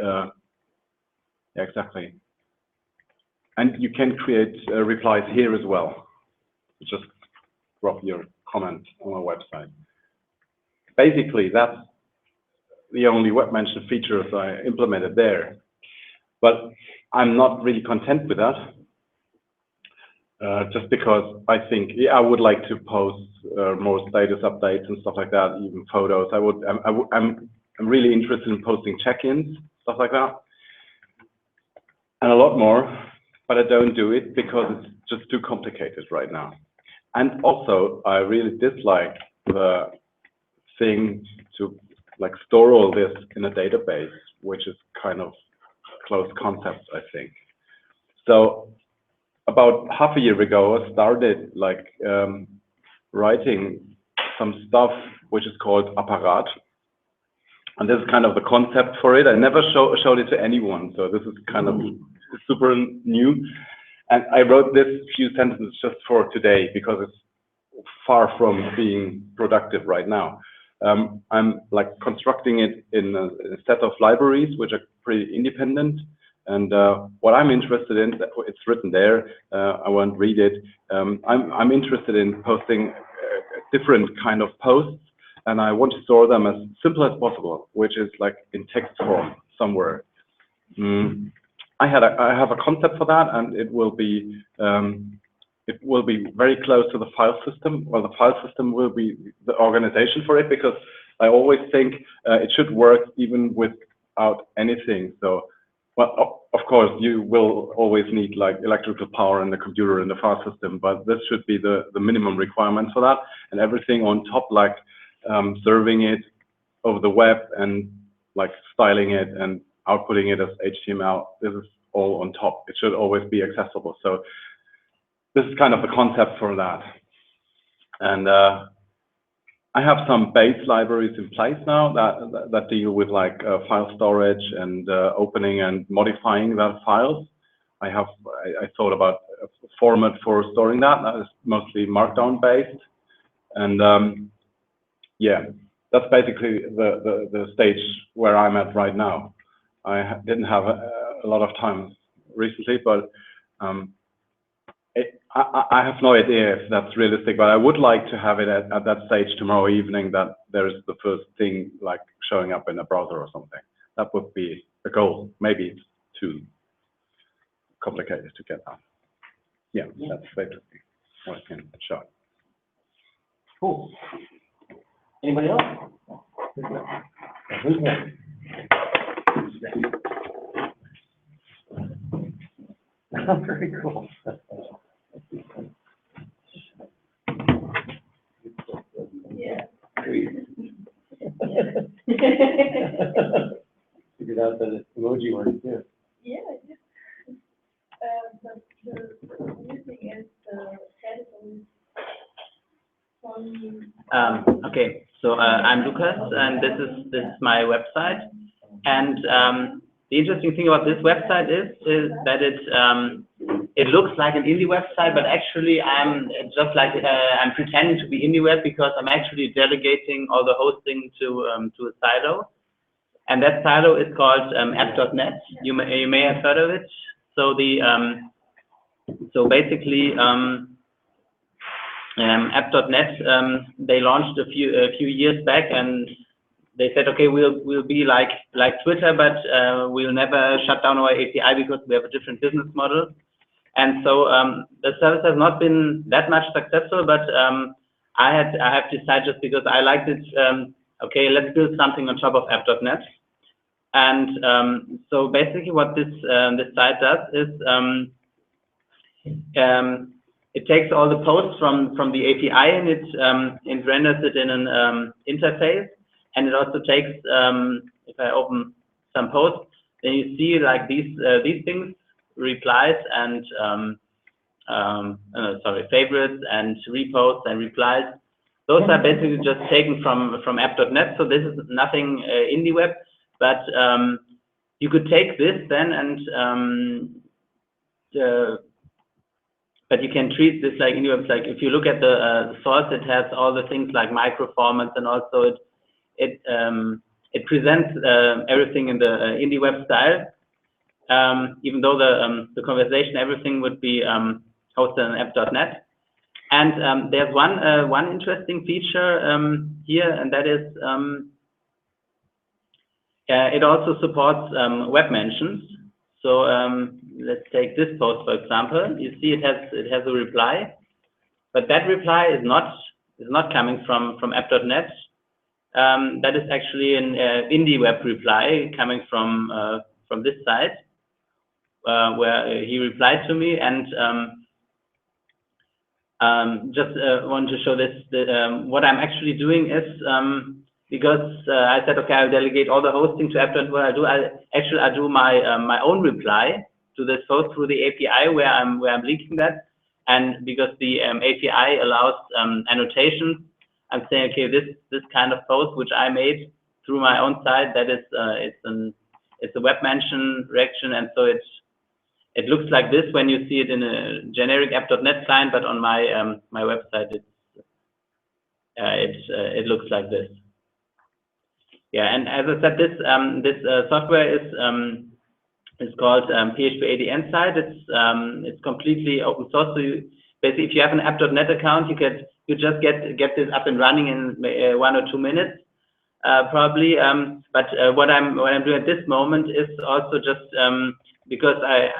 Yeah, exactly. And you can create replies here as well. Just drop your comment on our website. Basically, that's the only web mention features I implemented there. But I'm not really content with that. Just because I think I would like to post more status updates and stuff like that, even photos. I'm really interested in posting check-ins, stuff like that, and a lot more. But I don't do it because it's just too complicated right now. And also, I really dislike the thing to like store all this in a database, which is kind of closed concept, I think. So about half a year ago, I started like writing some stuff which is called Apparat. And this is kind of the concept for it. I never showed it to anyone, so this is kind of super new. And I wrote this few sentences just for today because it's far from being productive right now. I'm like constructing it in a set of libraries which are pretty independent. And what I'm interested in, it's written there. I won't read it. I'm interested in posting different kind of posts, and I want to store them as simple as possible, which is like in text form somewhere. I have a concept for that, and it will be very close to the file system. Well, the file system will be the organization for it, because I always think it should work even without anything. So, well, of course, you will always need like electrical power and the computer and the file system, but this should be the minimum requirement for that. And everything on top, like serving it over the web and like styling it and outputting it as HTML, this is all on top. It should always be accessible. So this is kind of the concept for that. And I have some base libraries in place now that deal with like file storage and opening and modifying that files. I thought about a format for storing that. That is mostly Markdown based. And yeah, that's basically the stage where I'm at right now. I didn't have a lot of time recently, but I have no idea if that's realistic, but I would like to have it at that stage tomorrow evening, that there's the first thing like showing up in a browser or something. That would be a goal. Maybe it's too complicated to get that. Yeah, that's basically what I can show. Cool. Anybody else? Who's next? Very cool. Yeah. Figured out that emoji works too. Yeah, but the new thing is the categories. Okay, so I'm Lucas, and this is my website. And the interesting thing about this website is that it looks like an indie website, but actually I'm just like I'm pretending to be IndieWeb, because I'm actually delegating all the hosting to a silo, and that silo is called app.net. You may have heard of it. So so basically app.net they launched a few years back, and they said, okay, we'll be like Twitter, but we'll never shut down our API because we have a different business model. And so the service has not been that much successful, but I have decided, just because I liked it, okay, let's build something on top of app.net. And so basically what this site does is it takes all the posts from the API, and it renders it in an interface. And it also takes, if I open some posts, then you see like these things, replies and favorites and reposts and replies. Those are basically just taken from app.net. So this is nothing IndieWeb, but you could take this then and but you can treat this like IndieWeb. Like if you look at the source, it has all the things like micro formats, and also it presents everything in the IndieWeb style. Even though the conversation, everything would be hosted on app.net. And there's one interesting feature here, and that is it also supports web mentions. So let's take this post for example. You see it has a reply, but that reply is not coming from app.net. That is actually an IndieWeb reply coming from this site where he replied to me, and just want to show this. What I'm actually doing is because I said, okay, I'll delegate all the hosting to app.net. What I do my own reply to this post through the API where I'm linking that, and because the API allows annotations, I'm saying, okay, this kind of post which I made through my own site, that is it's a web mention reaction, and so it looks like this when you see it in a generic app.net client, but on my my website it looks like this. Yeah, and as I said, this software is called PHP ADN site. It's completely open source. So basically, if you have an app.net account, you just get this up and running in 1 or 2 minutes, probably. But what I'm doing at this moment is also just because I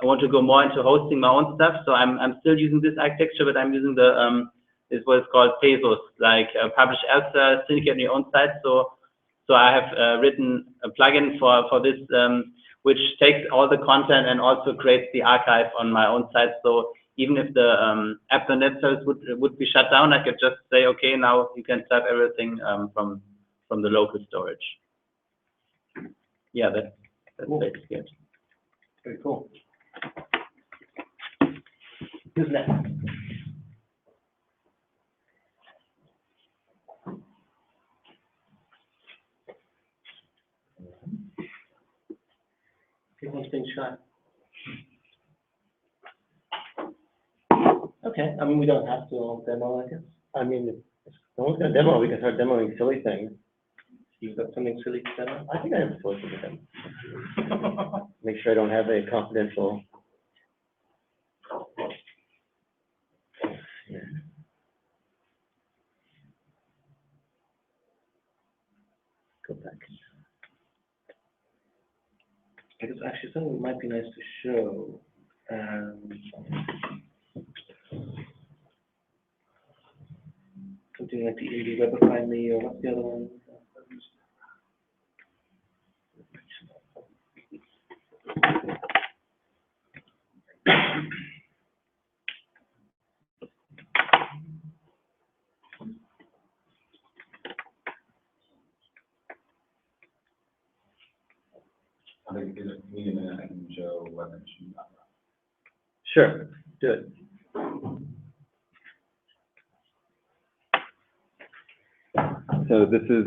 want to go more into hosting my own stuff. So I'm still using this architecture, but I'm using the is what is called Pesos, like publish elsewhere, syndicate on your own site. So I have written a plugin for this, which takes all the content and also creates the archive on my own site. So even if the app.net service would be shut down, I could just say, okay, now you can serve everything from the local storage. Yeah, that's cool. Basically it. Very cool. Who's next? Everyone's been shy. Okay, I mean, we don't have to all demo, I guess. I mean, if no one's gonna demo, we can start demoing silly things. You've got something silly to demo? I think I have a silly thing to demo. Make sure I don't have a confidential. Yeah. Go back. Because actually something might be nice to show. Something like the IndieWebify Me, or what's the other one? I think if you give me a minute, I can show web mention. Sure, do it. So this is,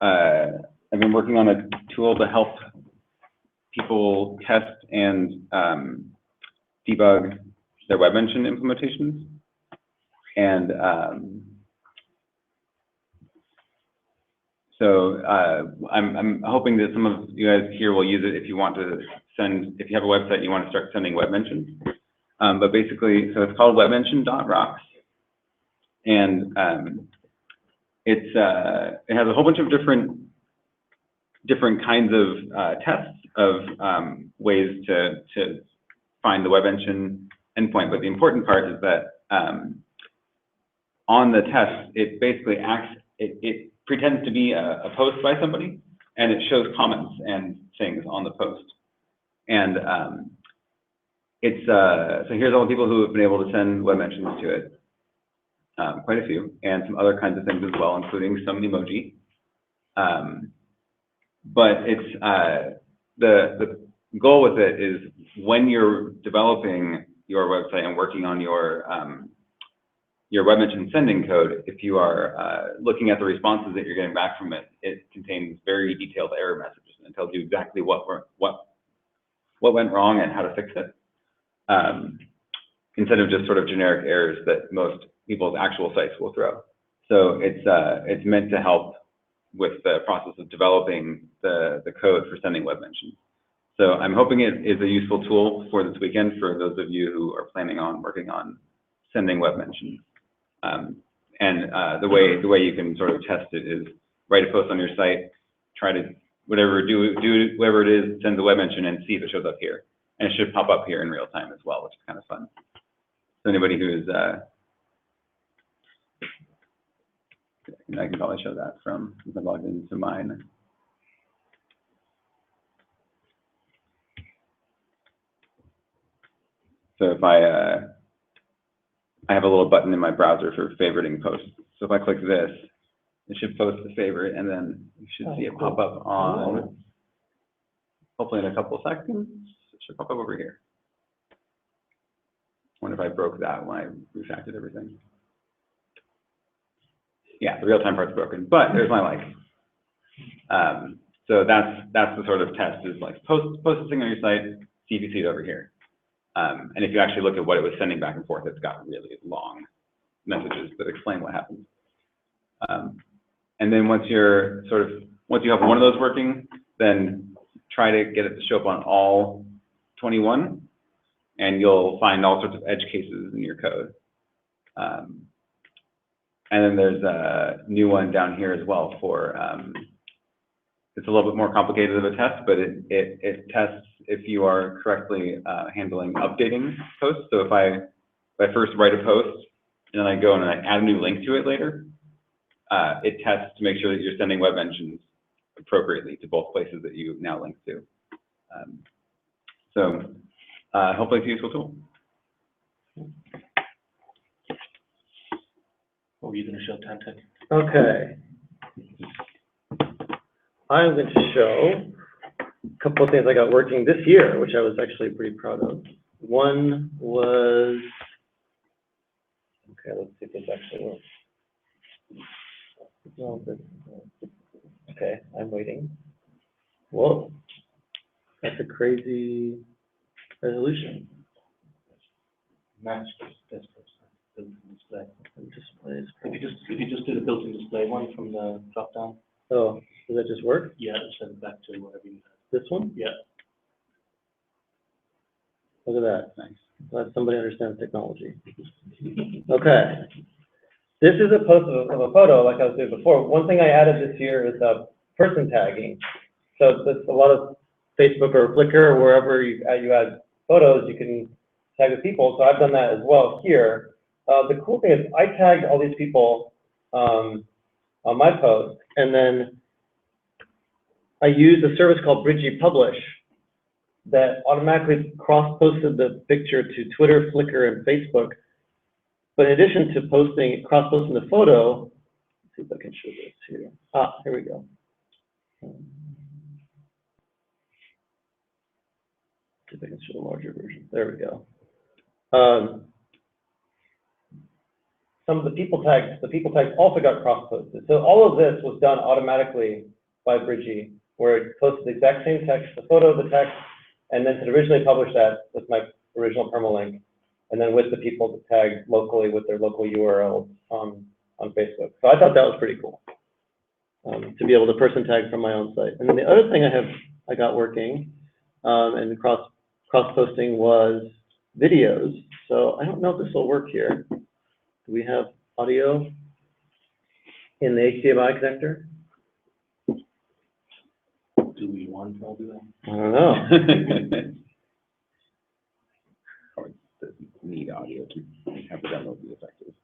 I've been working on a tool to help people test and debug their web mention implementations. And so I'm hoping that some of you guys here will use it if you want to if you have a website and you want to start sending web mentions. But basically, so it's called webmention.rocks. And it has a whole bunch of different kinds of tests of ways to find the web mention endpoint. But the important part is that on the test, it basically it pretends to be a post by somebody, and it shows comments and things on the post. And so here's all the people who have been able to send web mentions to it. Quite a few, and some other kinds of things as well, including some emoji. but it's, the goal with it is when you're developing your website and working on your web mention sending code, if you are looking at the responses that you're getting back from it, it contains very detailed error messages and tells you exactly what went wrong and how to fix it, instead of just sort of generic errors that most people's actual sites will throw. So it's meant to help with the process of developing the code for sending web mentions. So I'm hoping it is a useful tool for this weekend for those of you who are planning on working on sending web mentions. The way you can sort of test it is write a post on your site, try to do whatever it is, send the web mention and see if it shows up here. And it should pop up here in real time as well, which is kind of fun. So anybody who's, I can probably show that from, if I logged into mine. So if I have a little button in my browser for favoriting posts. So if I click this, it should post the favorite, and then you should see it pop up on, hopefully in a couple of seconds, it should pop up over here. I wonder if I broke that when I refactored everything. Yeah, the real-time part's broken, but there's my like. So that's the sort of test, is like post this thing on your site, see if you see it over here. And if you actually look at what it was sending back and forth, it's got really long messages that explain what happened. And then once you have one of those working, then try to get it to show up on all 21, and you'll find all sorts of edge cases in your code. And then there's a new one down here as well for, it's a little bit more complicated of a test, but it tests if you are correctly handling updating posts. So if I first write a post and then I go and I add a new link to it later, it tests to make sure that you're sending web mentions appropriately to both places that you now link to. Hopefully it's a useful tool. What were you going to show, Tantek? Okay. I'm going to show a couple of things I got working this year, which I was actually pretty proud of. One was, okay, let's see if this actually works. Okay, I'm waiting. Whoa, that's a crazy resolution. Match this built-in display. Displays. If you just do the built-in display one from the drop down. Oh, does that just work? Yeah, and send it back to whatever you had. This one? Yeah. Look at that. Nice. Glad somebody understands technology. Okay. This is a post of a photo like I was doing before. One thing I added this year is person tagging. So there's a lot of Facebook or Flickr or wherever you add photos, you can tag the people. So I've done that as well here. The cool thing is I tagged all these people on my post, and then I used a service called Bridgie Publish that automatically cross-posted the picture to Twitter, Flickr, and Facebook. But in addition to cross-posting the photo, let's see if I can show this here. Here we go. See if I can show the larger version. There we go. Some of the people tags also got cross-posted. So all of this was done automatically by Bridgie, where it posted the exact same text, the photo, the text, and then to originally publish that with my original permalink, and then with the people to tag locally with their local URLs on Facebook. So I thought that was pretty cool, to be able to person tag from my own site. And then the other thing I got working and cross-posting was videos. So I don't know if this will work here. Do we have audio in the HDMI connector? Do we want to do that? I don't know. Need audio to have the demo be effective.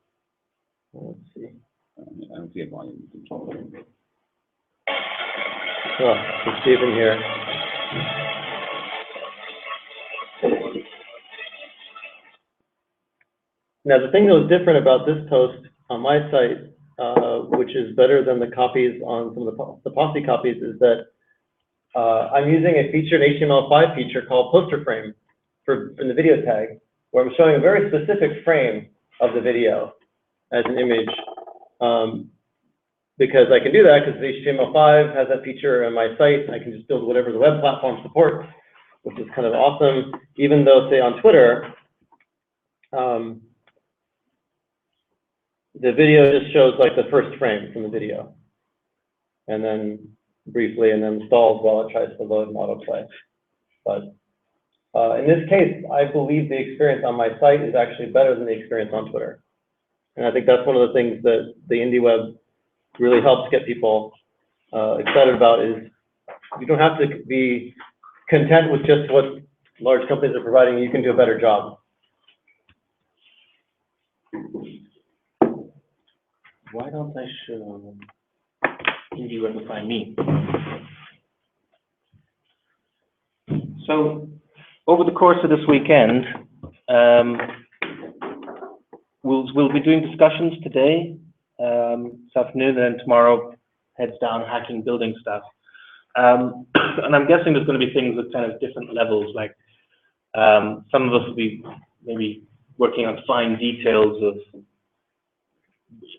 Let's see. I don't see a volume control. Oh, it's Stephen here. Now, the thing that was different about this post on my site, which is better than the copies on some of the Posse copies, is that I'm using a feature, an HTML5 feature called poster frame in the video tag, where I'm showing a very specific frame of the video as an image. Because I can do that because HTML5 has that feature on my site. I can just build whatever the web platform supports, which is kind of awesome. Even though, say, on Twitter, the video just shows like the first frame from the video, and then briefly, and then stalls while it tries to load and autoplay. But in this case, I believe the experience on my site is actually better than the experience on Twitter. And I think that's one of the things that the IndieWeb really helps get people excited about, is you don't have to be content with just what large companies are providing. You can do a better job. Why don't I show IndieWebify me? So over the course of this weekend, we'll be doing discussions today, this afternoon, and then tomorrow heads down hacking building stuff. And I'm guessing there's going to be things at kind of different levels. Like some of us will be maybe working on fine details of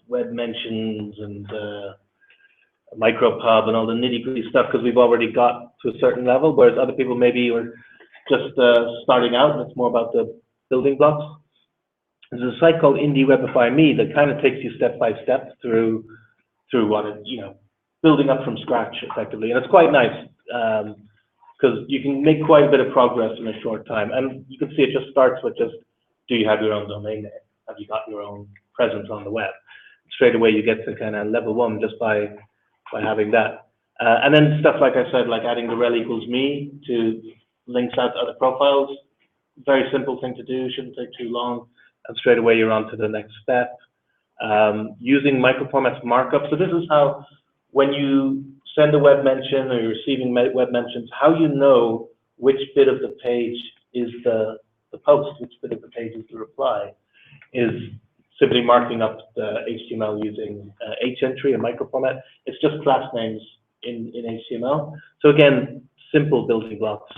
web mentions and micropub and all the nitty-gritty stuff, because we've already got to a certain level, whereas other people maybe are just starting out and it's more about the building blocks. There's a site called IndieWebify Me that kind of takes you step by step through what it, building up from scratch effectively, and it's quite nice because you can make quite a bit of progress in a short time. And you can see it just starts with just, do you have your own domain name? Have you got your own presence on the web? Straight away you get to kind of level one just by having that. And then stuff like I said, like adding the rel equals me to links out to other profiles. Very simple thing to do, shouldn't take too long. And straight away you're on to the next step. Using microformats markup. So this is how, when you send a web mention or you're receiving web mentions, how you know which bit of the page is the post, which bit of the page is the reply, is simply marking up the HTML using H-entry, a microformat. It's just class names in HTML. So again, simple building blocks.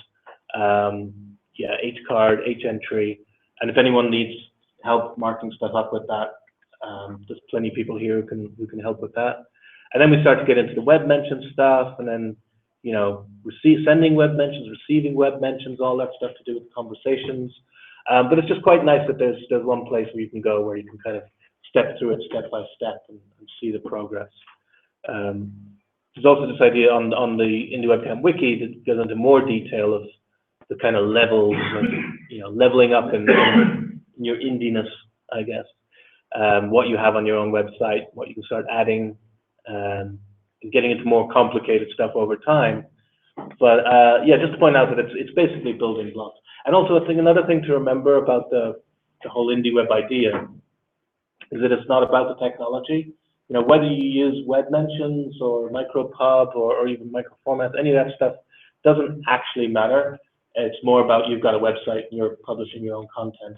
Yeah, H-card, H-entry, and if anyone needs help marking stuff up with that, there's plenty of people here who can help with that. And then we start to get into the web mention stuff, and then sending web mentions, receiving web mentions, all that stuff to do with conversations. But it's just quite nice that there's one place where you can go where you can kind of step through it step by step and see the progress. There's also this idea on the IndieWebCamp wiki that goes into more detail of the kind of levels of leveling up in your indiness, I guess. What you have on your own website, what you can start adding, and getting into more complicated stuff over time. But yeah, just to point out that it's basically building blocks. And also, I think another thing to remember about the whole IndieWeb idea is that it's not about the technology. Whether you use web mentions or micropub or even microformats, any of that stuff doesn't actually matter. It's more about you've got a website and you're publishing your own content.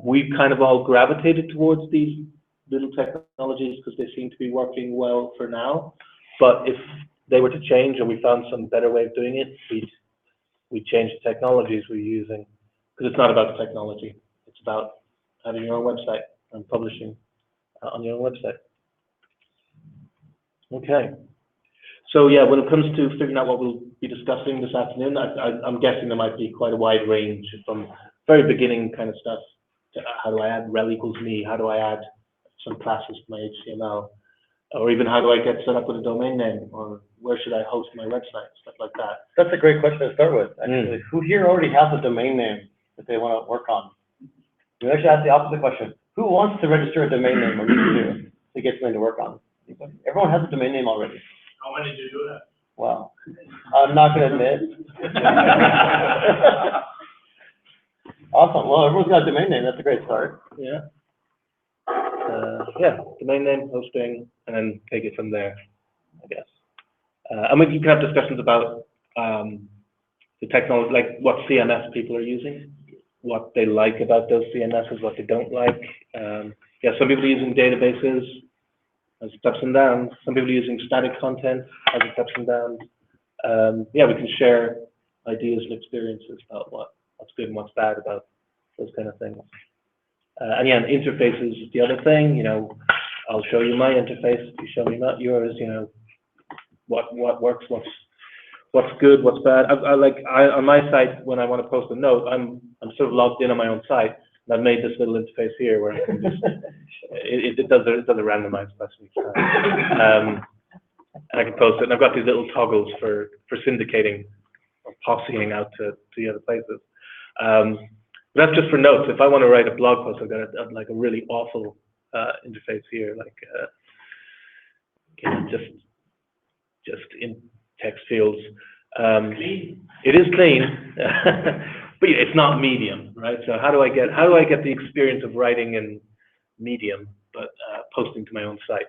We've kind of all gravitated towards these little technologies because they seem to be working well for now. But if they were to change or we found some better way of doing it, we'd change the technologies we're using, because it's not about the technology. It's about having your own website and publishing on your own website. Okay. So yeah, when it comes to figuring out what we'll be discussing this afternoon, I'm guessing there might be quite a wide range from very beginning kind of stuff to how do I add rel equals me, how do I add some classes to my HTML, or even how do I get set up with a domain name, or where should I host my website, stuff like that. That's a great question to start with, actually. Who here already has a domain name that they want to work on? We actually ask the opposite question. Who wants to register a domain name or needs to get something to work on? Everyone has a domain name already. How many do you do that? Well, I'm not going to admit. Awesome. Well, everyone's got a domain name. That's a great start. Yeah. Yeah, domain name, hosting, and then take it from there, I guess. And we can have discussions about the technology, like what CMS people are using, what they like about those CMSs, what they don't like. Yeah, some people are using databases, has its ups and downs. Some people are using static content, has its ups and downs. Yeah, we can share ideas and experiences about what's good and what's bad about those kind of things. And yeah, interfaces is the other thing. You know, I'll show you my interface if you show me not yours. You know, what works, what's good, what's bad. On my site, when I want to post a note, I'm sort of logged in on my own site, and I've made this little interface here where I can just it does a randomized question each time, and I can post it. And I've got these little toggles for syndicating or possying out to the other places. But that's just for notes. If I want to write a blog post, I've got like a really awful interface here, like you know, just in text fields. It is clean, but it's not Medium, right? So how do I get the experience of writing in Medium, but posting to my own site?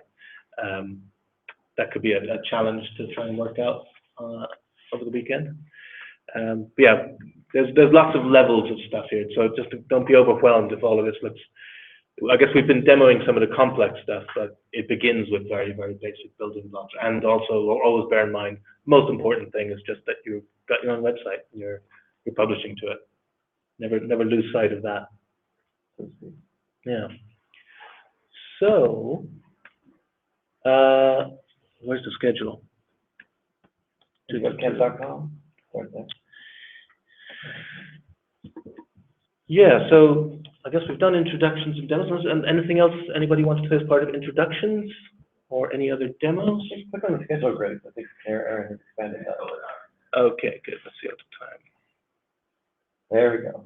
That could be a challenge to try and work out over the weekend. But yeah, there's lots of levels of stuff here, so just don't be overwhelmed if all of this looks. I guess we've been demoing some of the complex stuff, but it begins with very, very basic building blocks. And also, always bear in mind, most important thing is just that you've got your own website and you're publishing to it. Never lose sight of that. Yeah. So, where's the schedule? IndieWebCamp.com. Yeah, so I guess we've done introductions and demos. And anything else anybody wants to say as part of introductions or any other demos? Just click on the schedule grid. I think Aaron has expanded that. Okay, good. Let's see at the time. There we go.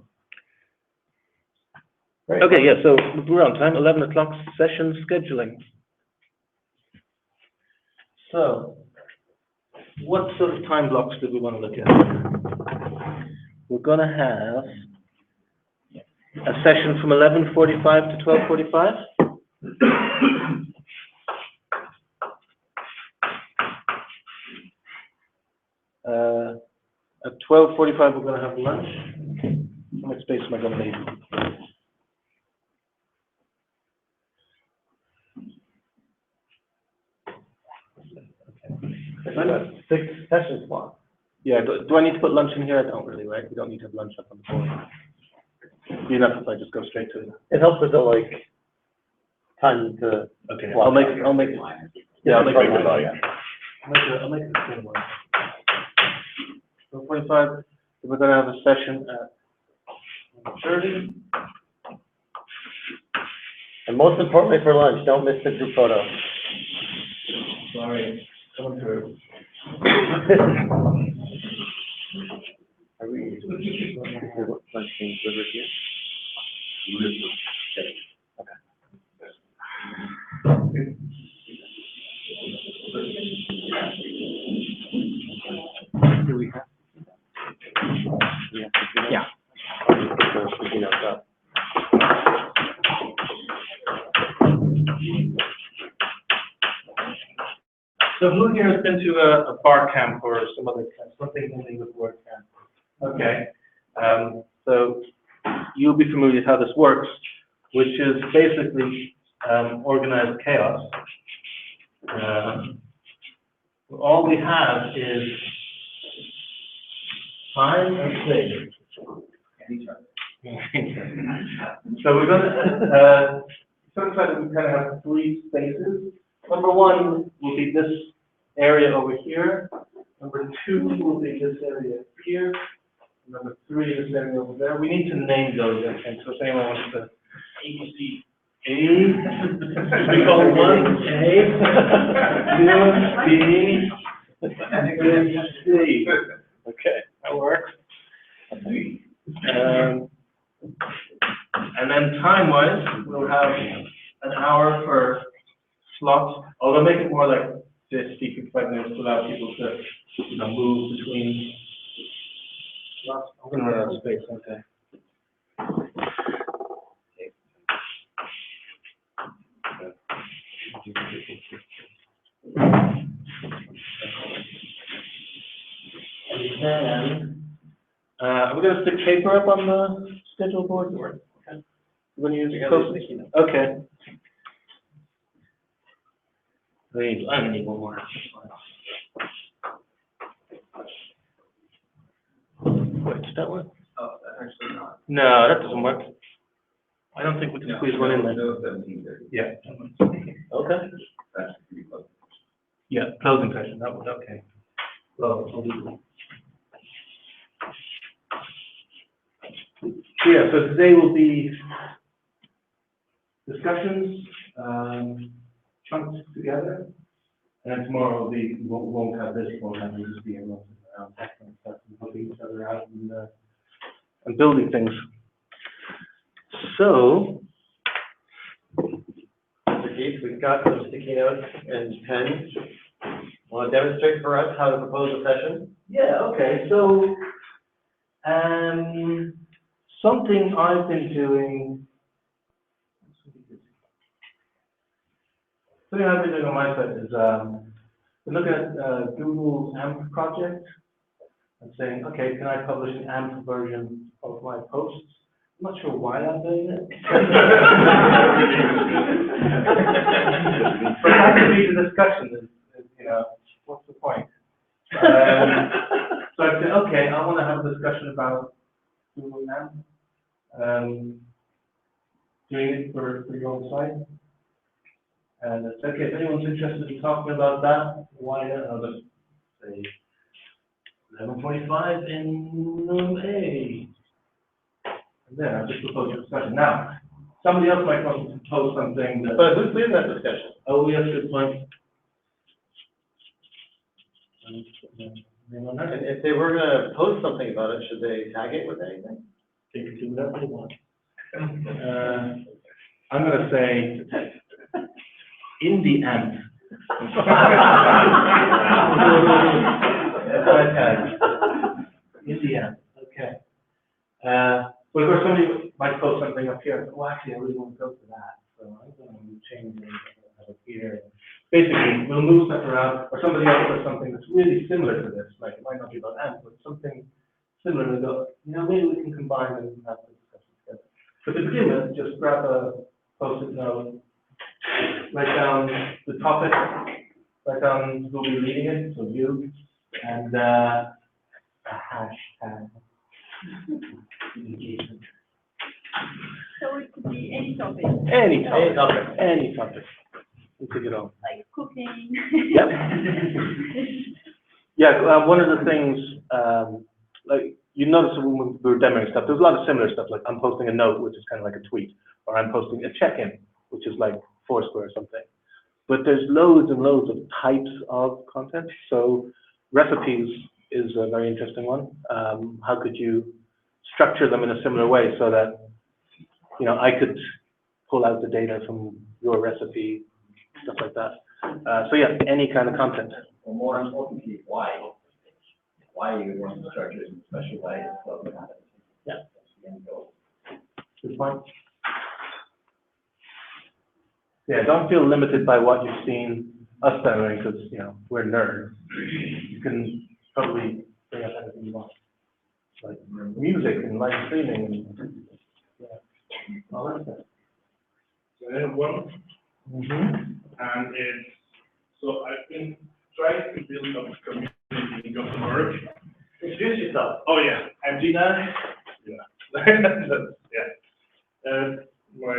Great. Okay, yeah, so we're on time. 11 o'clock session scheduling. So, what sort of time blocks did we want to look at? We're going to have a session from 11:45 to 12:45. At 12:45, we're going to have lunch. How much space am I going to need? There's about 6 session slots. Yeah, do I need to put lunch in here? I don't really, right? We don't need to have lunch up on the board. Be enough if I just go straight to it. It helps with the time to. Okay, I'll make it. Yeah, I'll make it. I'll make it the same one. 12:45. We're going to have a session at 1:30. And most importantly for lunch, don't miss the group photo. Sorry, coming through. Are we lunch being delivered here? Do we have? Yeah. So who here has been to a bar camp or some other camp, something ending with word camp? Okay. So you'll be familiar with how this works, which is basically organized chaos. All we have is time and space. So we're going to try that we kind of have 3 spaces. Number 1 will be this area over here. Number 2 will be this area here. Number 3, this area over there. We need to name those, I think. So if anyone wants to. ABC. A. We call 1 A. 2 B. C. Okay, that works. And then time-wise, we'll have an hour per slot. Although make it more like 50, 55 minutes to allow people to move between slots. I'm going to run out of space, okay. And then, we're going to stick paper up on the schedule board. Okay. We're going to use Post-it. Okay. I need one more. Wait, that one? Oh, actually not. No, that doesn't work. I don't think we can squeeze one in there. No, 17:30. Yeah. Okay. That's pretty close. Yeah, closing session, that was okay. Well, yeah, so today will be discussions, chunked together, and then tomorrow we won't have this, we'll have this be around and stuff, and helping each other out and building things. So, Mr. Keith, we've got some sticky notes and pens. Want to demonstrate for us how to propose a session? yeah, okay, so, something I've been doing, on my side is, we look at Google AMP project and saying, okay, can I publish an AMP version of my posts? I'm not sure why I'm doing it. But that could be the discussion, is, you know, what's the point? So I said, okay, I want to have a discussion about Google AMP, doing it for your own site. And it's okay, if anyone's interested in talking about that, why not? I'll just say 11:45 in room A. And then I'll just propose a discussion. Now, somebody else might want to propose something that. But who's leading that discussion? Oh, yes, good point. Anyone have And it? if they were gonna post something about it, should they tag it with anything? They can do whatever they want. I'm gonna say Indie AMP. Indie AMP, okay. Well, of course, somebody might post something up here, well, actually, I really want to go to that, so I'm gonna change it up here. Basically, we'll move stuff around, or somebody else does something that's really similar to this, like, it might not be about AMP, but something similar, and go, you know, maybe we can combine and have the discussion together. But to begin with, just grab a post-it note, write down the topic, write down who will be leading it, so you, and a hashtag. Engagement. So it could be any topic, Any topic. We'll take it on. like cooking. Yep. Yeah, one of the things, like, you notice when we were demoing stuff, there's a lot of similar stuff, like I'm posting a note, which is kind of like a tweet, or I'm posting a check-in, which is like Foursquare or something. But there's loads and loads of types of content. So recipes is a very interesting one. How could you structure them in a similar way so that, you know, I could pull out the data from your recipe, stuff like that. So yeah, any kind of content. Or more importantly, why? Why you want to structure it in a special way? Yeah. That's the end goal. Good point. Yeah, don't feel limited by what you've seen us doing, because, you know, we're nerds. You can probably bring up anything you want. Like music and live streaming and, yeah, all that stuff. So I have one, and it's, so I've been trying to build up a community in Gothenburg. Introduce yourself. Oh, yeah, I'm Gina. Yeah. Yeah. My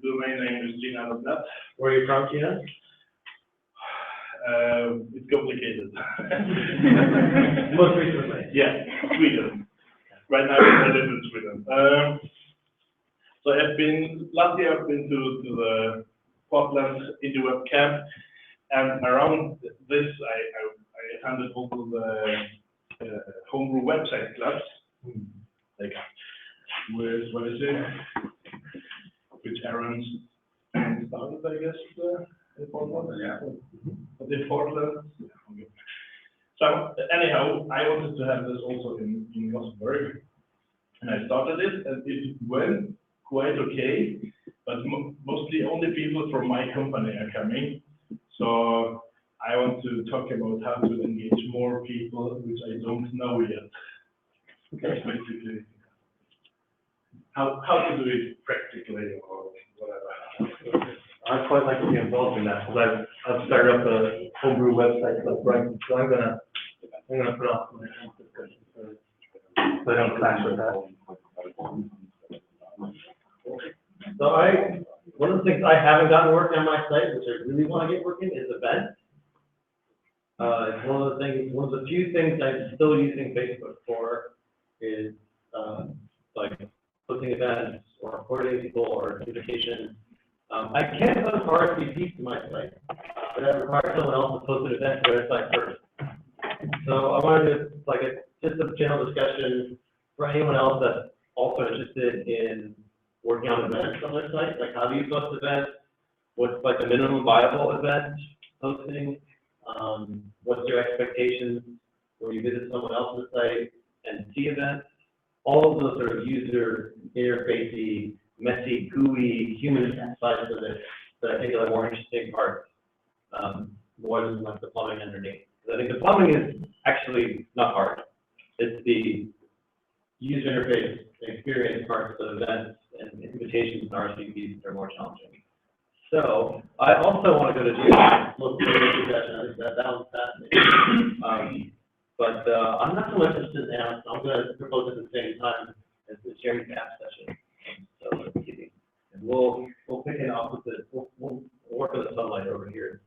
domain name is Gina.net. Where are you from, Gina? It's complicated. Most recently. Yeah, Sweden. Right now I live in Sweden. So last year I've been to the Portland IndieWebCamp, and around this I attended also the homebrew website clubs, like what is it? Which Aaron started, I guess, in Portland. Yeah. But in Portland. Yeah, okay. So anyhow, I wanted to have this also in Gothenburg, and I started it, and it went quite okay, but mostly only people from my company are coming. So I want to talk about how to engage more people which I don't know yet. Okay. Basically, how to do it practically or whatever. I'd quite like to be involved in that, because I've started up a homebrew website, like, right, so I'm gonna I'm gonna put off my discussion so I don't clash with that. So one of the things I haven't gotten working on my site, which I really want to get working, is events. It's one of the few things I'm still using Facebook for is, like posting events or coordinating people or communication. I can't post RSVPs to my site, but that requires someone else to post an event to their site first. So I wanted to, just a general discussion for anyone else that's also interested in working on events on their site, like how do you post events? What's like the minimum viable event posting? What's your expectations when you visit someone else's site and see events? All of those sort of user interfacey, messy, gooey, human sides of it that I think are the more interesting parts, more than like the plumbing underneath. Because I think the plumbing is actually not hard. It's the user interface experience parts of events and invitations and RSVPs that are more challenging. So I also want to go to look through the suggestion. I think that was fascinating. But I'm not so much interested in apps. I'm going to propose at the same time as the sharing app session. So let's see. And we'll pick an opposite. We'll work on the sunlight over here.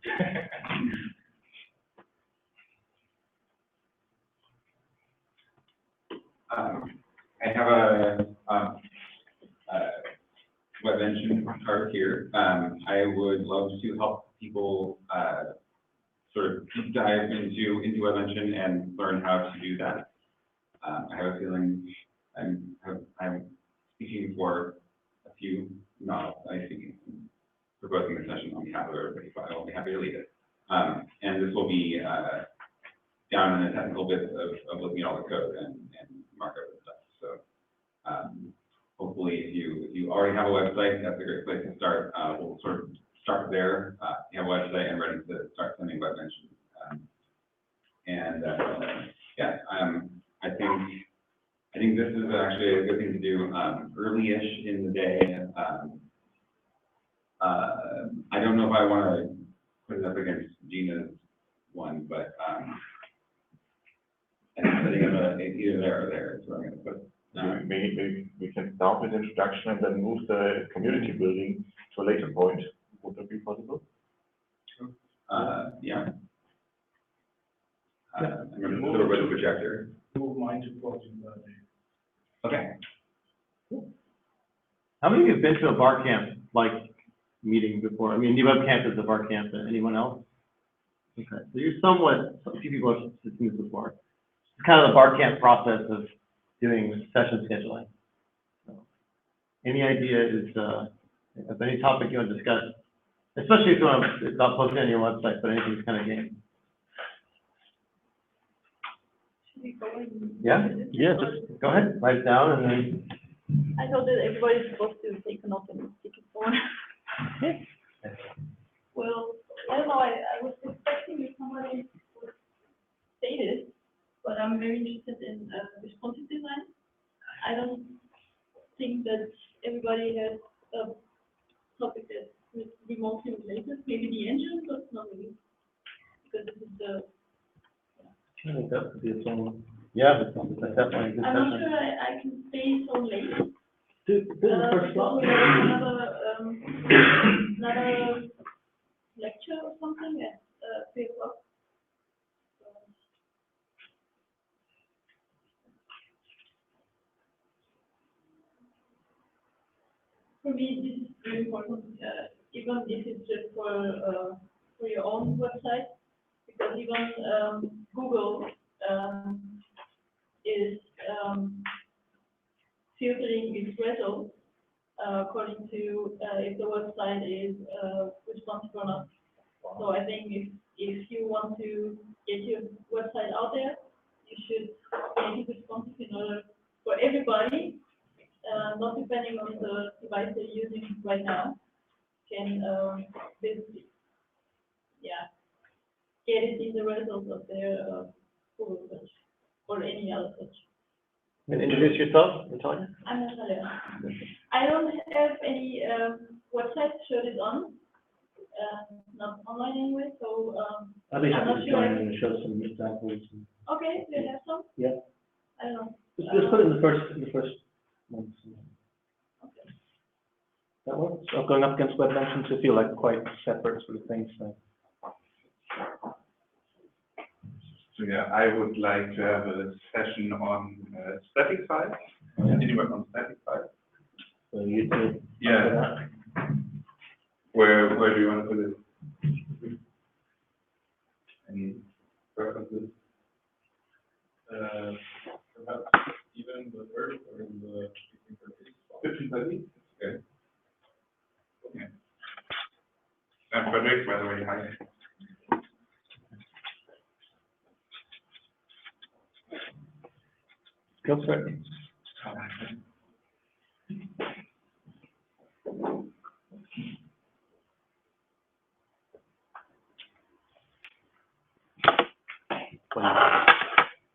I have a web engine card here. I would love to help people sort of deep dive into web engine and learn how to do that. I have a feeling I'm speaking for a few, I'm speaking, proposing a session on behalf of everybody, but I'll be happy to lead it. And this will be down in the technical bits of looking at all the code and markup and stuff. So hopefully if you already have a website, that's a great place to start. We'll sort of start there. You have a website and ready to start sending web mentions. I think this is actually a good thing to do early-ish in the day. I don't know if I want to put it up against Gina's one, but I think either there or there is where I'm going to put it. Maybe we can start with introduction and then move the community building to a later point. Would that be possible? Yeah. I'm going to put away the projector. Move mine to 14. Okay. How many of you have been to a bar camp like meeting before? I mean, IndieWebCamp is a bar camp. Anyone else? Okay, so you're a few people have seen this before. It's kind of the bar camp process of doing session scheduling. So, any ideas of any topic you want to discuss, especially if you want to, it's not posted on your website, but anything's kind of game. Yeah, just go ahead, write it down, and then. I know that everybody's supposed to take a note and stick it on. Well, I don't know, I was expecting that somebody would say this, but I'm very interested in responsive design. I don't think that everybody has a topic that's remotely related, maybe the engine, but not really. Because this is the. I think that could be its own. Yeah, that's definitely a good I'm not session. sure I can stay so late. This is the first slot. We have another lecture or something at 3 o'clock. For me, this is very important, even if it's just for your own website, because even Google is filtering its results according to if the website is responsive or not. So I think if you want to get your website out there, you should make it responsive in order for everybody, not depending on the device they're using right now, can basically, get it in the results of their Google search or any other search. And introduce yourself, Natalia. I'm Natalia. I don't have any website showed it on, not online anyway, so I'd be I'm happy not to sure. join and show some examples. Okay, do you have some? Yeah. I don't know. Just put it in the first month. Okay. That works. So going up against web mentions, I feel like quite separate sort of things. So. So yeah, I would like to have a session on static sites, IndieWeb on static sites. So you could. Yeah. Where do you want to put it? Any preferences? Perhaps even the first or in the 1530? Okay. Okay. And Frederick, by the way, hi. Go for it.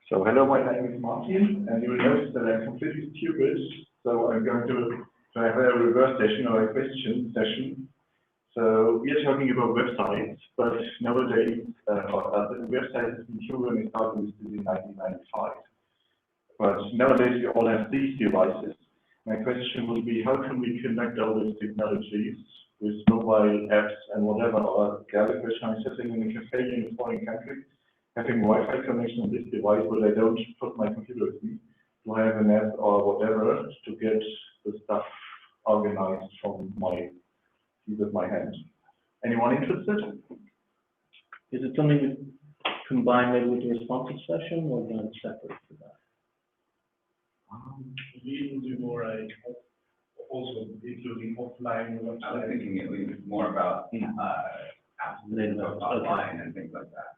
So hello, my name is Martin, and you will notice that I'm completely stupid. So I'm going to have a reverse session or a question session. So we are talking about websites, but nowadays, the website has been proven and started in 1995. But nowadays we all have these devices. My question will be, how can we connect all these technologies with mobile apps and whatever? Or the other question, I'm sitting in a cafe in a foreign country, having Wi-Fi connection on this device, but I don't put my computer with me. Do I have an app or whatever to get the stuff organized from my with my hand? Anyone interested? Is it something we combine maybe with the responsive session or not separate for that? We will do more also including offline. I was thinking it was more about apps and offline and things like that.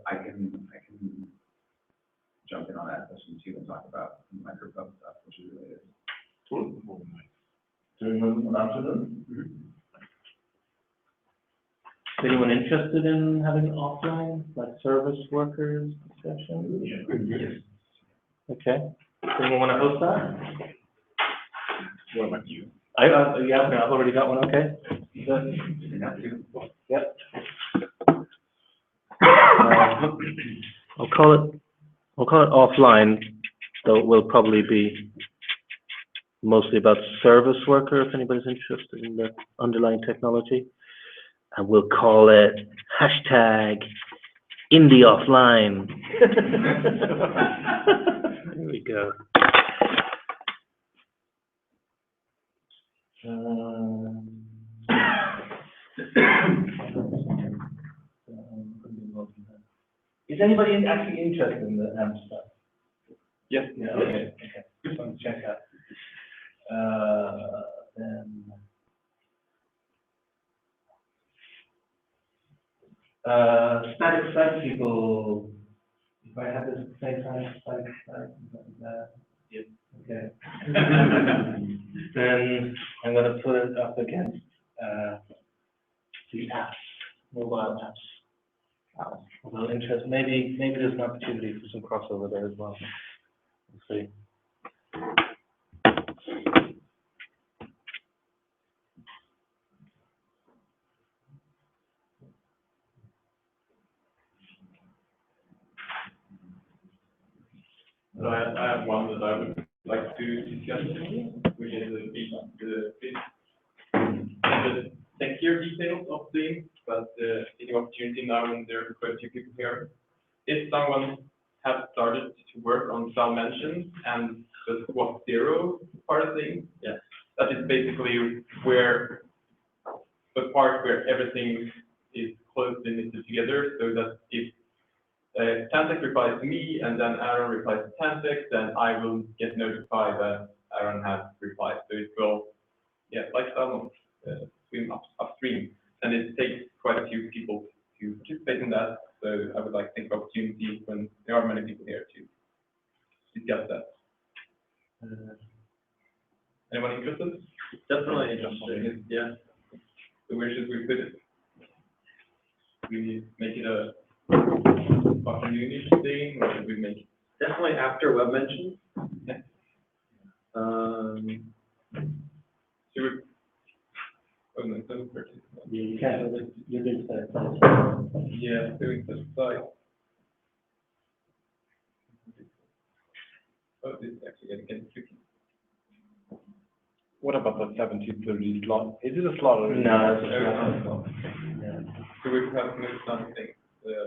I can jump in on that session too and talk about Microsoft stuff, which is related. Cool. Doing an afternoon. Is anyone interested in having an offline, like service workers session? Yes. Okay. Anyone want to host that? What about you? Yeah, I've already got one. Okay. Yep. I'll call it offline, though it will probably be mostly about service worker, if anybody's interested in the underlying technology. And we'll call it #IndieOffline. There we go. Is anybody actually interested in the AMP stuff? Yes. Yeah, okay. Just want to check out. Then static site people, if I have this at the same time, static site, yes. Okay. Then I'm going to put it up against the apps, mobile apps. Well, interest. Maybe there's an opportunity for some crossover there as well. We'll see. So I have one that I would like to discuss, which is the sexier details of things, but taking opportunity now when there are quite a few people here. If someone has started to work on cloud mentions and the squat zero part of things, yeah, that is basically where the part where everything is closely knitted together, so that if Tantec replies to me and then Aaron replies to Tantec, then I will get notified that Aaron has replied. So it will, yeah, like someone swim upstream, and it takes quite a few people to participate in that. So I would like to take the opportunity when there are many people here to discuss that. Anyone interested? Definitely interested. Yeah. So where should we put it? We make it a afternoonish thing, or should we make it? Definitely after web mentions. Yeah. Should we? Oh, no, so You can't. You're doing that. yeah, doing the site. What about the 17:30 slot? Is it a slot or? No, it's a slot. So we perhaps move something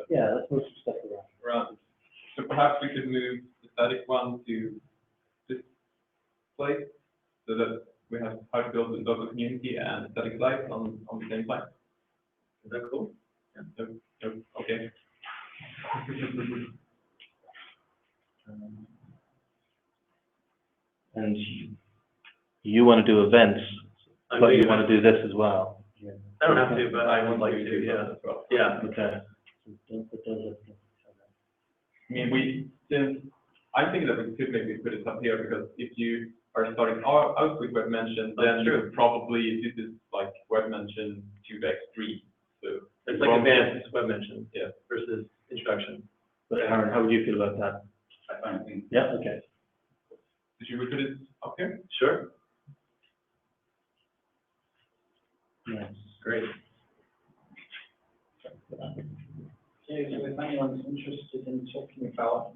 Yeah, let's move some stuff around. around. So perhaps we could move the static one to this place, so that we have how to build the local community and static slides on the same time. Is that cool? Yeah. No, okay. And you want to do events, but you want to do this as well. I don't have to, but I would like to, yeah. Yeah. Okay. I mean, I think that we could maybe put it up here, because if you are starting out with web mention, then probably this is like web mention 2x3. So It's like advanced web mention. Yeah. Versus introduction. But Aaron, how would you feel about that? I find things. Yeah, okay. Did you put it up here? Sure. Nice. Great. Okay, so if anyone's interested in talking about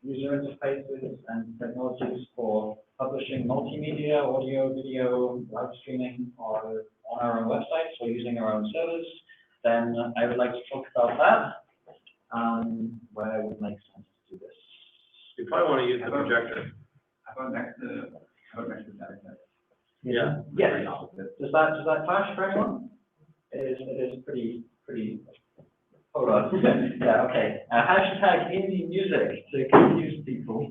user interfaces and technologies for publishing multimedia, audio, video, live streaming, or on our own websites or using our own servers, then I would like to talk about that. Where would make sense to do this? You probably want to use the projector. How about next to static site? Yeah. Yes. Does that clash for anyone? It is pretty. Hold on. Yeah. Okay. Hashtag indie music to confuse people.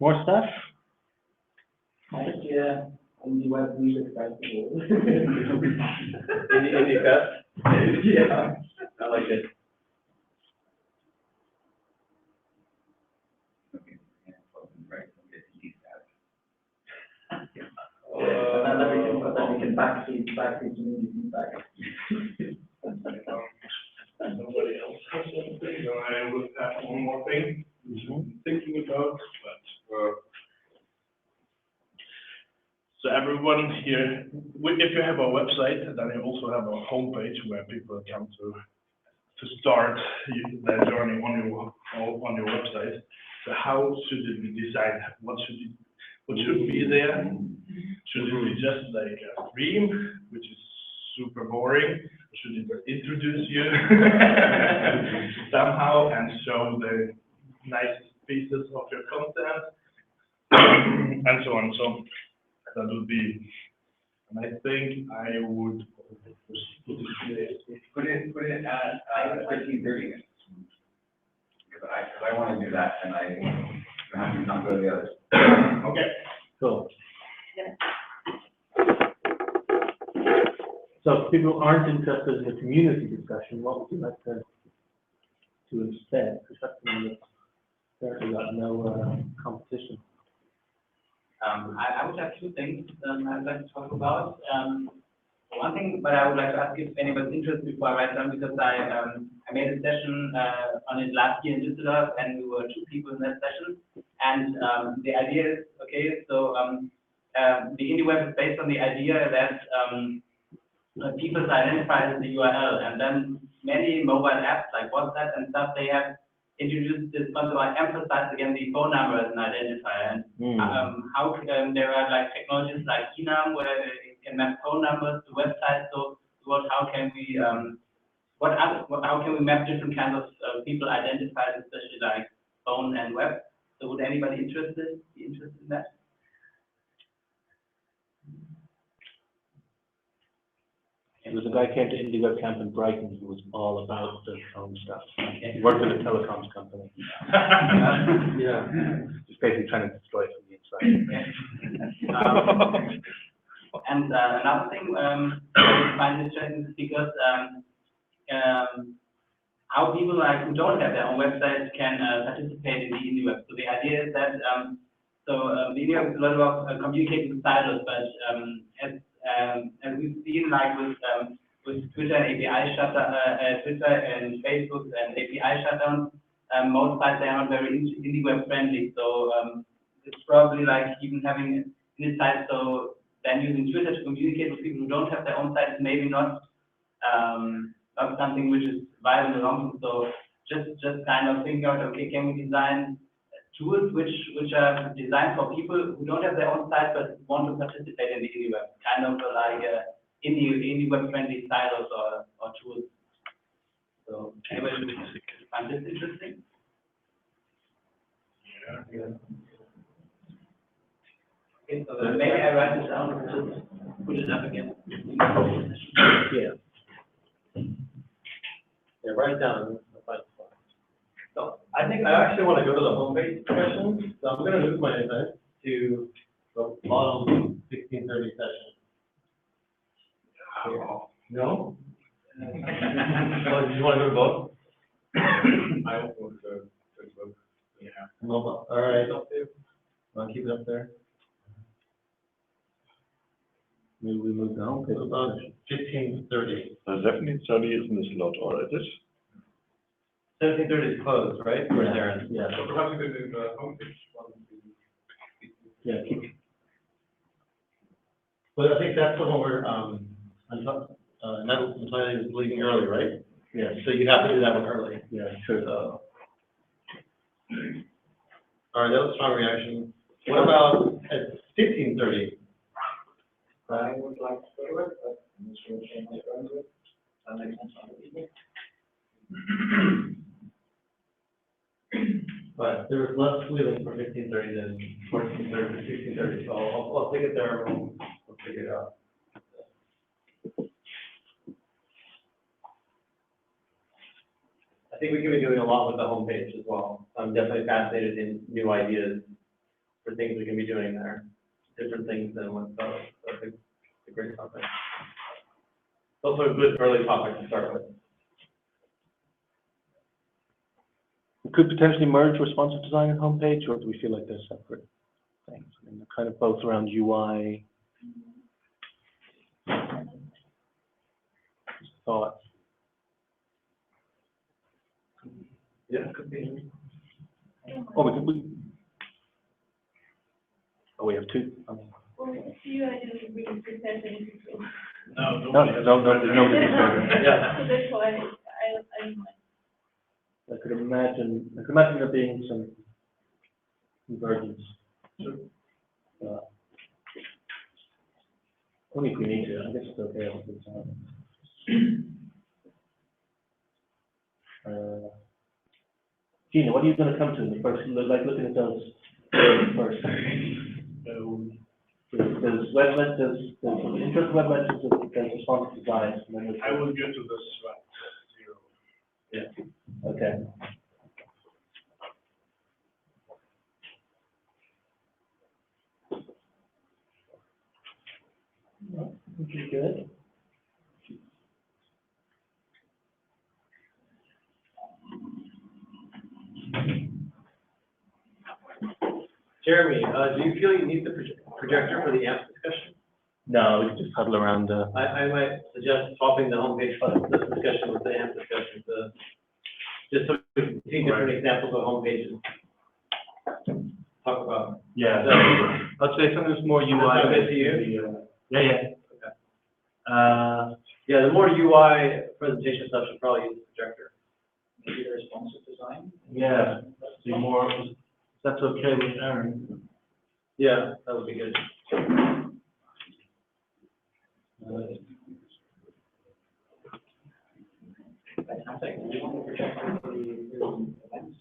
More stuff? Yeah, IndieWeb Music Festival. Indie Fest? Yeah. I like it. And then we can backfeed community feedback. Somebody else has something, or I will have one more thing, which I'm thinking about, but, so everyone here, if you have a website, then you also have a homepage where people come to start their journey on your website. So how should it be designed? What should be there? Should it be just like a stream, which is super boring? Or should it introduce you somehow and show the nice pieces of your content and so on? So that would be, and I think I would Put it at 15:30. Because I want to do that, and I have to not go to the others. okay. Cool. So if people aren't interested in the community discussion, what would you like to instead? Because that's one that's certainly got no competition. I would have two things I'd like to talk about. One thing, but I would like to ask if anybody's interested before I write down, because I made a session on it last year in Düsseldorf, and we were 2 people in that session. And the idea is, okay, so the IndieWeb is based on the idea that people identify as the URL, and then many mobile apps like WhatsApp and stuff, they have introduced this concept, like emphasize again the phone number as an identifier. And how there are like technologies like Enum where you can map phone numbers to websites. So how can we how can we map different kinds of people identified, especially like phone and web? So would anybody be interested in that? There was a guy came to IndieWebCamp in Brighton who was all about the phone stuff. He worked in a telecoms company. Yeah. Just basically trying to destroy it from the inside. And another thing I find interesting is because how people like who don't have their own websites can participate in the IndieWeb. So the idea is that the IndieWeb is a lot about communicating with silos, but as And we've seen like with Twitter and API Twitter and Facebook and API shutdowns, most sites they are not very IndieWeb friendly. So it's probably like even having this site, so then using Twitter to communicate with people who don't have their own site is maybe not not something which is viable in the long term. So just kind of think out, okay, can we design tools which are designed for people who don't have their own site but want to participate in the IndieWeb, kind of like IndieWeb friendly styles or tools. So anyway, find this interesting? Yeah. Okay, so then maybe I write this down and just put it up again. Yeah. Yeah, write it down. So I think I actually want to go to the homepage questions, so I'm going to move my event to the bottom 1630 session. No? Oh, did you want to go to both? I also want to Facebook. Yeah. Mobile. All right. Want to keep it up there? Maybe we move the homepage about 1530. 17:30 is in the slot already. 1730 is closed, right? For Darren? Yeah. So perhaps we could do the homepage one. Yeah, keep. But I think that's the one where, Natalie is leaving early, right? Yeah, so you have to do that one early. Yeah, sure. So. All right, that was a strong reaction. What about at 15:30? I would like to go to it, but I'm just going to change it around to it. That makes sense on the evening. But there was less wheeling for 15:30 than 14:30, 16:30, so I'll take it there and we'll figure it out. I think we can be doing a lot with the homepage as well. I'm definitely fascinated in new ideas for things we can be doing there, different things than what's so I think it's a great topic. It's also a good early topic to start with. We could potentially merge responsive design and homepage, or do we feel like they're separate things? I mean, they're kind of both around UI. Thoughts? Yeah, could be. Oh, we have two. Well, if you didn't really prepare anything, so. No, there's nobody. Yeah. So that's why I don't mind. I could imagine there being some convergence. Only if we need to, I guess it's okay. I'll do some. Gina, what are you going to come to in the first, like looking at those first? There's weblet, there's interest weblet, there's responsive design. I will get to this one. Yeah, okay. Okay, good. Jeremy, do you feel you need the projector for the AMP discussion? No, we can just huddle around. I might suggest swapping the homepage for this discussion with the AMP discussion to, just so we can see different examples of homepages. Talk about. Yeah, I'd say something that's more UI. That's okay to you? Yeah. Okay. Yeah, the more UI presentation stuff should probably use the projector. Maybe the responsive design? Yeah, see more, that's okay with Aaron. Yeah, that would be good. I think we want to project the events.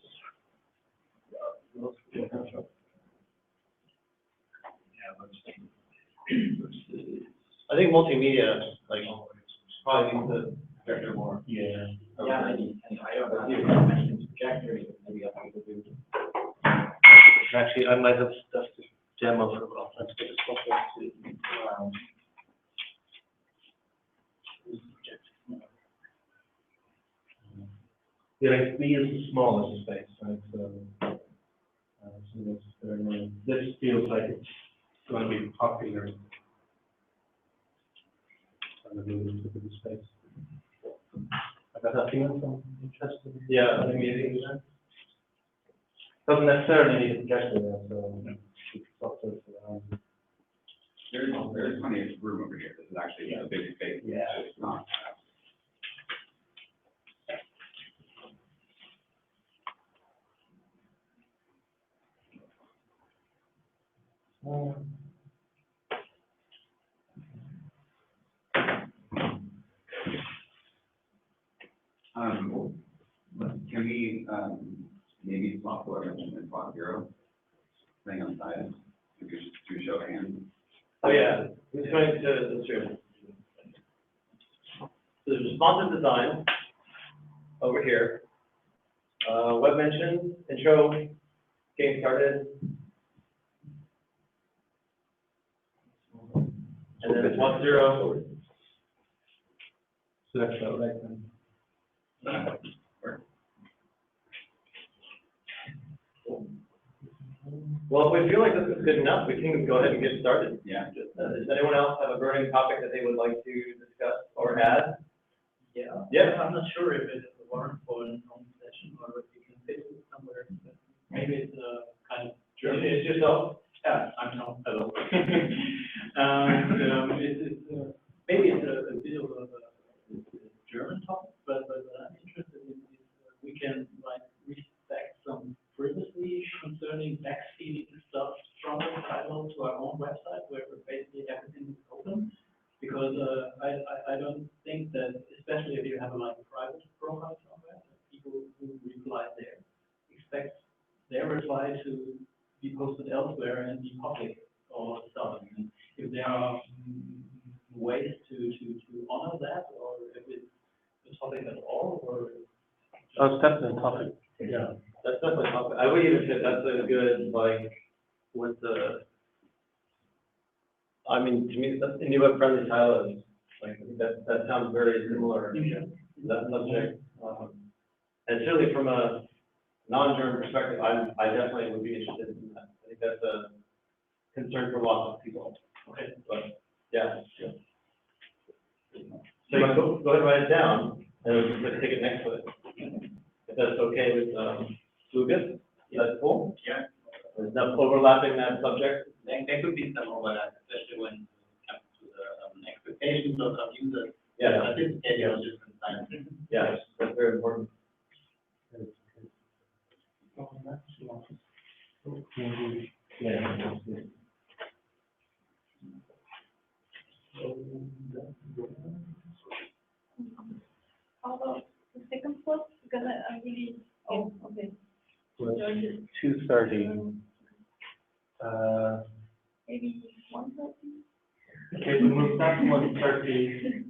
I think multimedia, like, probably needs the projector more. Yeah. Yeah, maybe. And I don't know, mentioned projectors, maybe I think we'll do. Actually, I might have stuff to demo for, well, let's get this software to around. Yeah, like B is the smallest space, right? So that's very nice. This feels like it's going to be popular. kind of moving to the space. I got that feeling from interested. Yeah, I think maybe. Doesn't necessarily need a projection there, so. There's plenty of room over here. This is actually a big space. Yeah. It's not. Can we, maybe swap order and swap zero thing on side to show hands? Oh, yeah, who's going to the stream? There's responsive design over here. Web mentions, intro, getting started. And then swap zero. So that's about right then. Well, if we feel like this is good enough, we can go ahead and get started. Yeah. Does anyone else have a burning topic that they would like to discuss or add? Yeah. Yeah. I'm not sure if it's a warrant for an own session or if you can fit it somewhere. But maybe it's a kind of. Introduce yourself. Yeah, I'm Tom. Hello. And maybe it's a bit of a German topic, but I'm interested in if we can like respect some privacy concerning backfeeding stuff from the title to our own website where basically everything is open. Because I don't think that, especially if you have like a private profile somewhere, people who reply there expect their reply to be posted elsewhere and be public or stuff. And if there are ways to honor that, or if it's a topic at all, or Oh, it's definitely a topic. Yeah, that's definitely a topic. I would even say that's a good, like, with the, I mean, to me, that's IndieWeb friendly title is, like, I think that sounds very similar to that subject. And certainly from a non-German perspective, I definitely would be interested in that. I think that's a concern for lots of people. Okay, but, yeah. So you go ahead and write it down, and we'll just take it next to it. If that's okay with, Lucas, that's cool? yeah, There's no overlapping that subject? there could be some overlap, especially when it comes to the expectations of users. Yeah. I think it is different times. Yeah, that's very important. Yeah. How about the second slot? Because I really, oh, okay. Joined it. 2:30. Maybe 1:30? Okay, we move back to 1:30.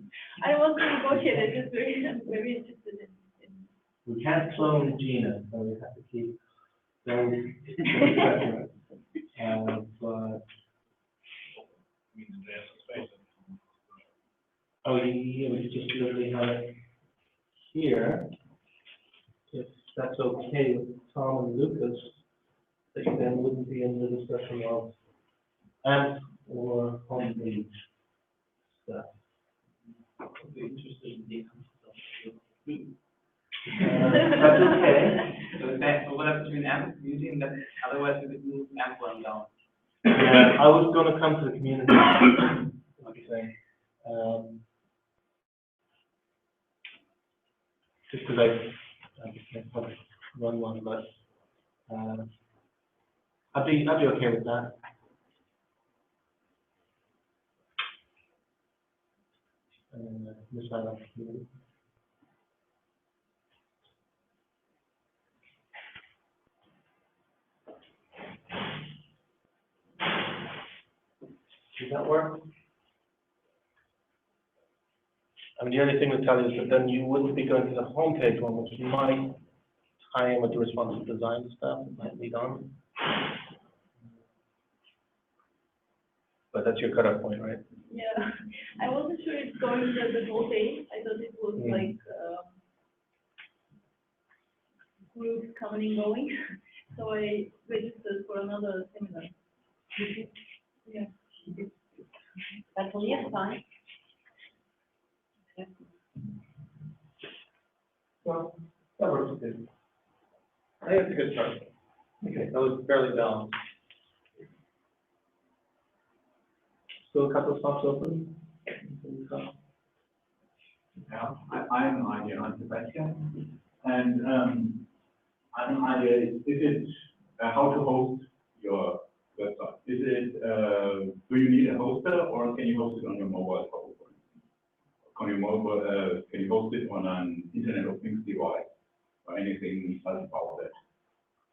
I want to negotiate, I just very interested in. We can't clone Gina, so we have to keep those. But. Oh, yeah, we just literally have it here. If that's okay with Tom and Lucas, that you then wouldn't be in the discussion of AMP or homepage stuff. I'd be interested in the That's okay. So is that overlap between AMP using that, otherwise we would move AMP one down. Yeah, I was gonna come to the community, like you say. Just because I can't probably run one, but, I'd be okay with that. Miss that opportunity. Does that work? I mean, the only thing we tell you is that then you wouldn't be going to the homepage one, which might tie in with the responsive design stuff, it might lead on. But that's your cutoff point, right? Yeah, I wasn't sure it's going the whole day. I thought it was like, groups coming and going. So I registered for another seminar. Yeah. That's only a time. So, that works good. I think it's a good start. Okay, That was fairly balanced. still a couple of spots open? Yeah, I'm idea on Sebastian, and I have an idea, is it how to host your website? Is it, do you need a hoster, or can you host it on your mobile phone? Can you host it on an Internet of Things device, or anything else about that?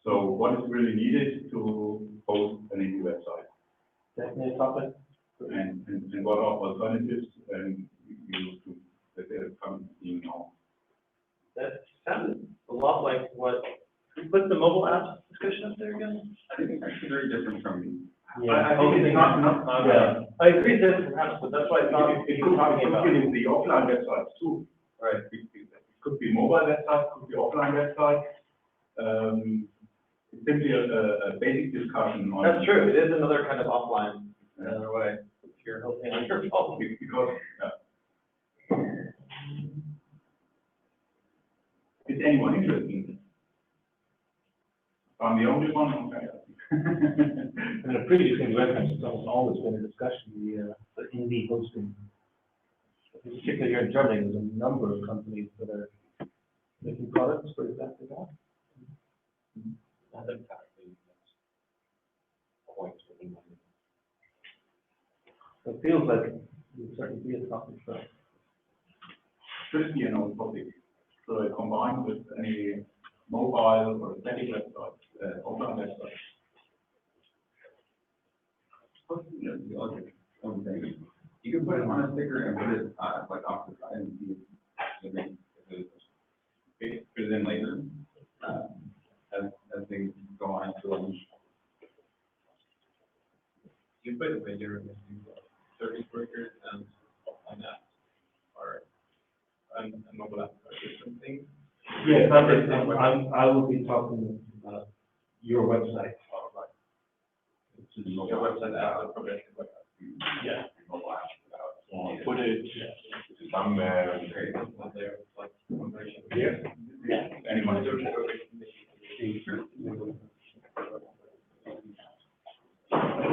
So what is really needed to host an indie website? Definitely a topic. And what are alternatives you to that are coming in now? That sounded a lot like what, can we put the mobile apps discussion up there again? I think it's actually very different from. Yeah. I think it's not, Yeah, I agree it's different perhaps, but that's what I thought it you could were talking about. be the offline websites too. Right. It could be mobile websites, could be offline websites. It's simply a basic discussion on. That's true, it is another kind of offline, another way, if you're hosting on your phone. Because, is anyone interested in this? I'm the only one, okay. In a previous IndieWebCamp, it's almost always been a discussion, the indie hosting. Particularly here in Germany, there's a number of companies that are making products for exactly that. It feels like it would certainly be a topic for us. Should be an old topic. So I combine with any mobile or static websites, offline websites. You can put it on a sticker and put it like off the side and see if put it in later as things go on to lunch. You put it when you're missing service workers and offline apps or mobile apps or different things. Yes, I will be talking about your website. Your website apps are probably Yeah. mobile apps, footage, somewhere, there, like, Yeah. anyone.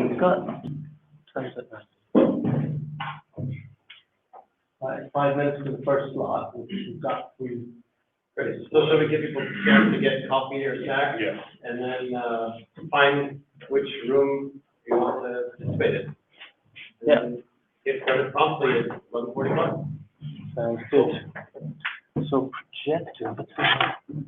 We've got 5 minutes for the first slot, which we've got for you. Great, so shall we give people a chance to get coffee or snack? Yeah. And then, find which room you want to participate in? Yeah. And get started promptly at 11:45. Sounds good. So projector, let's see.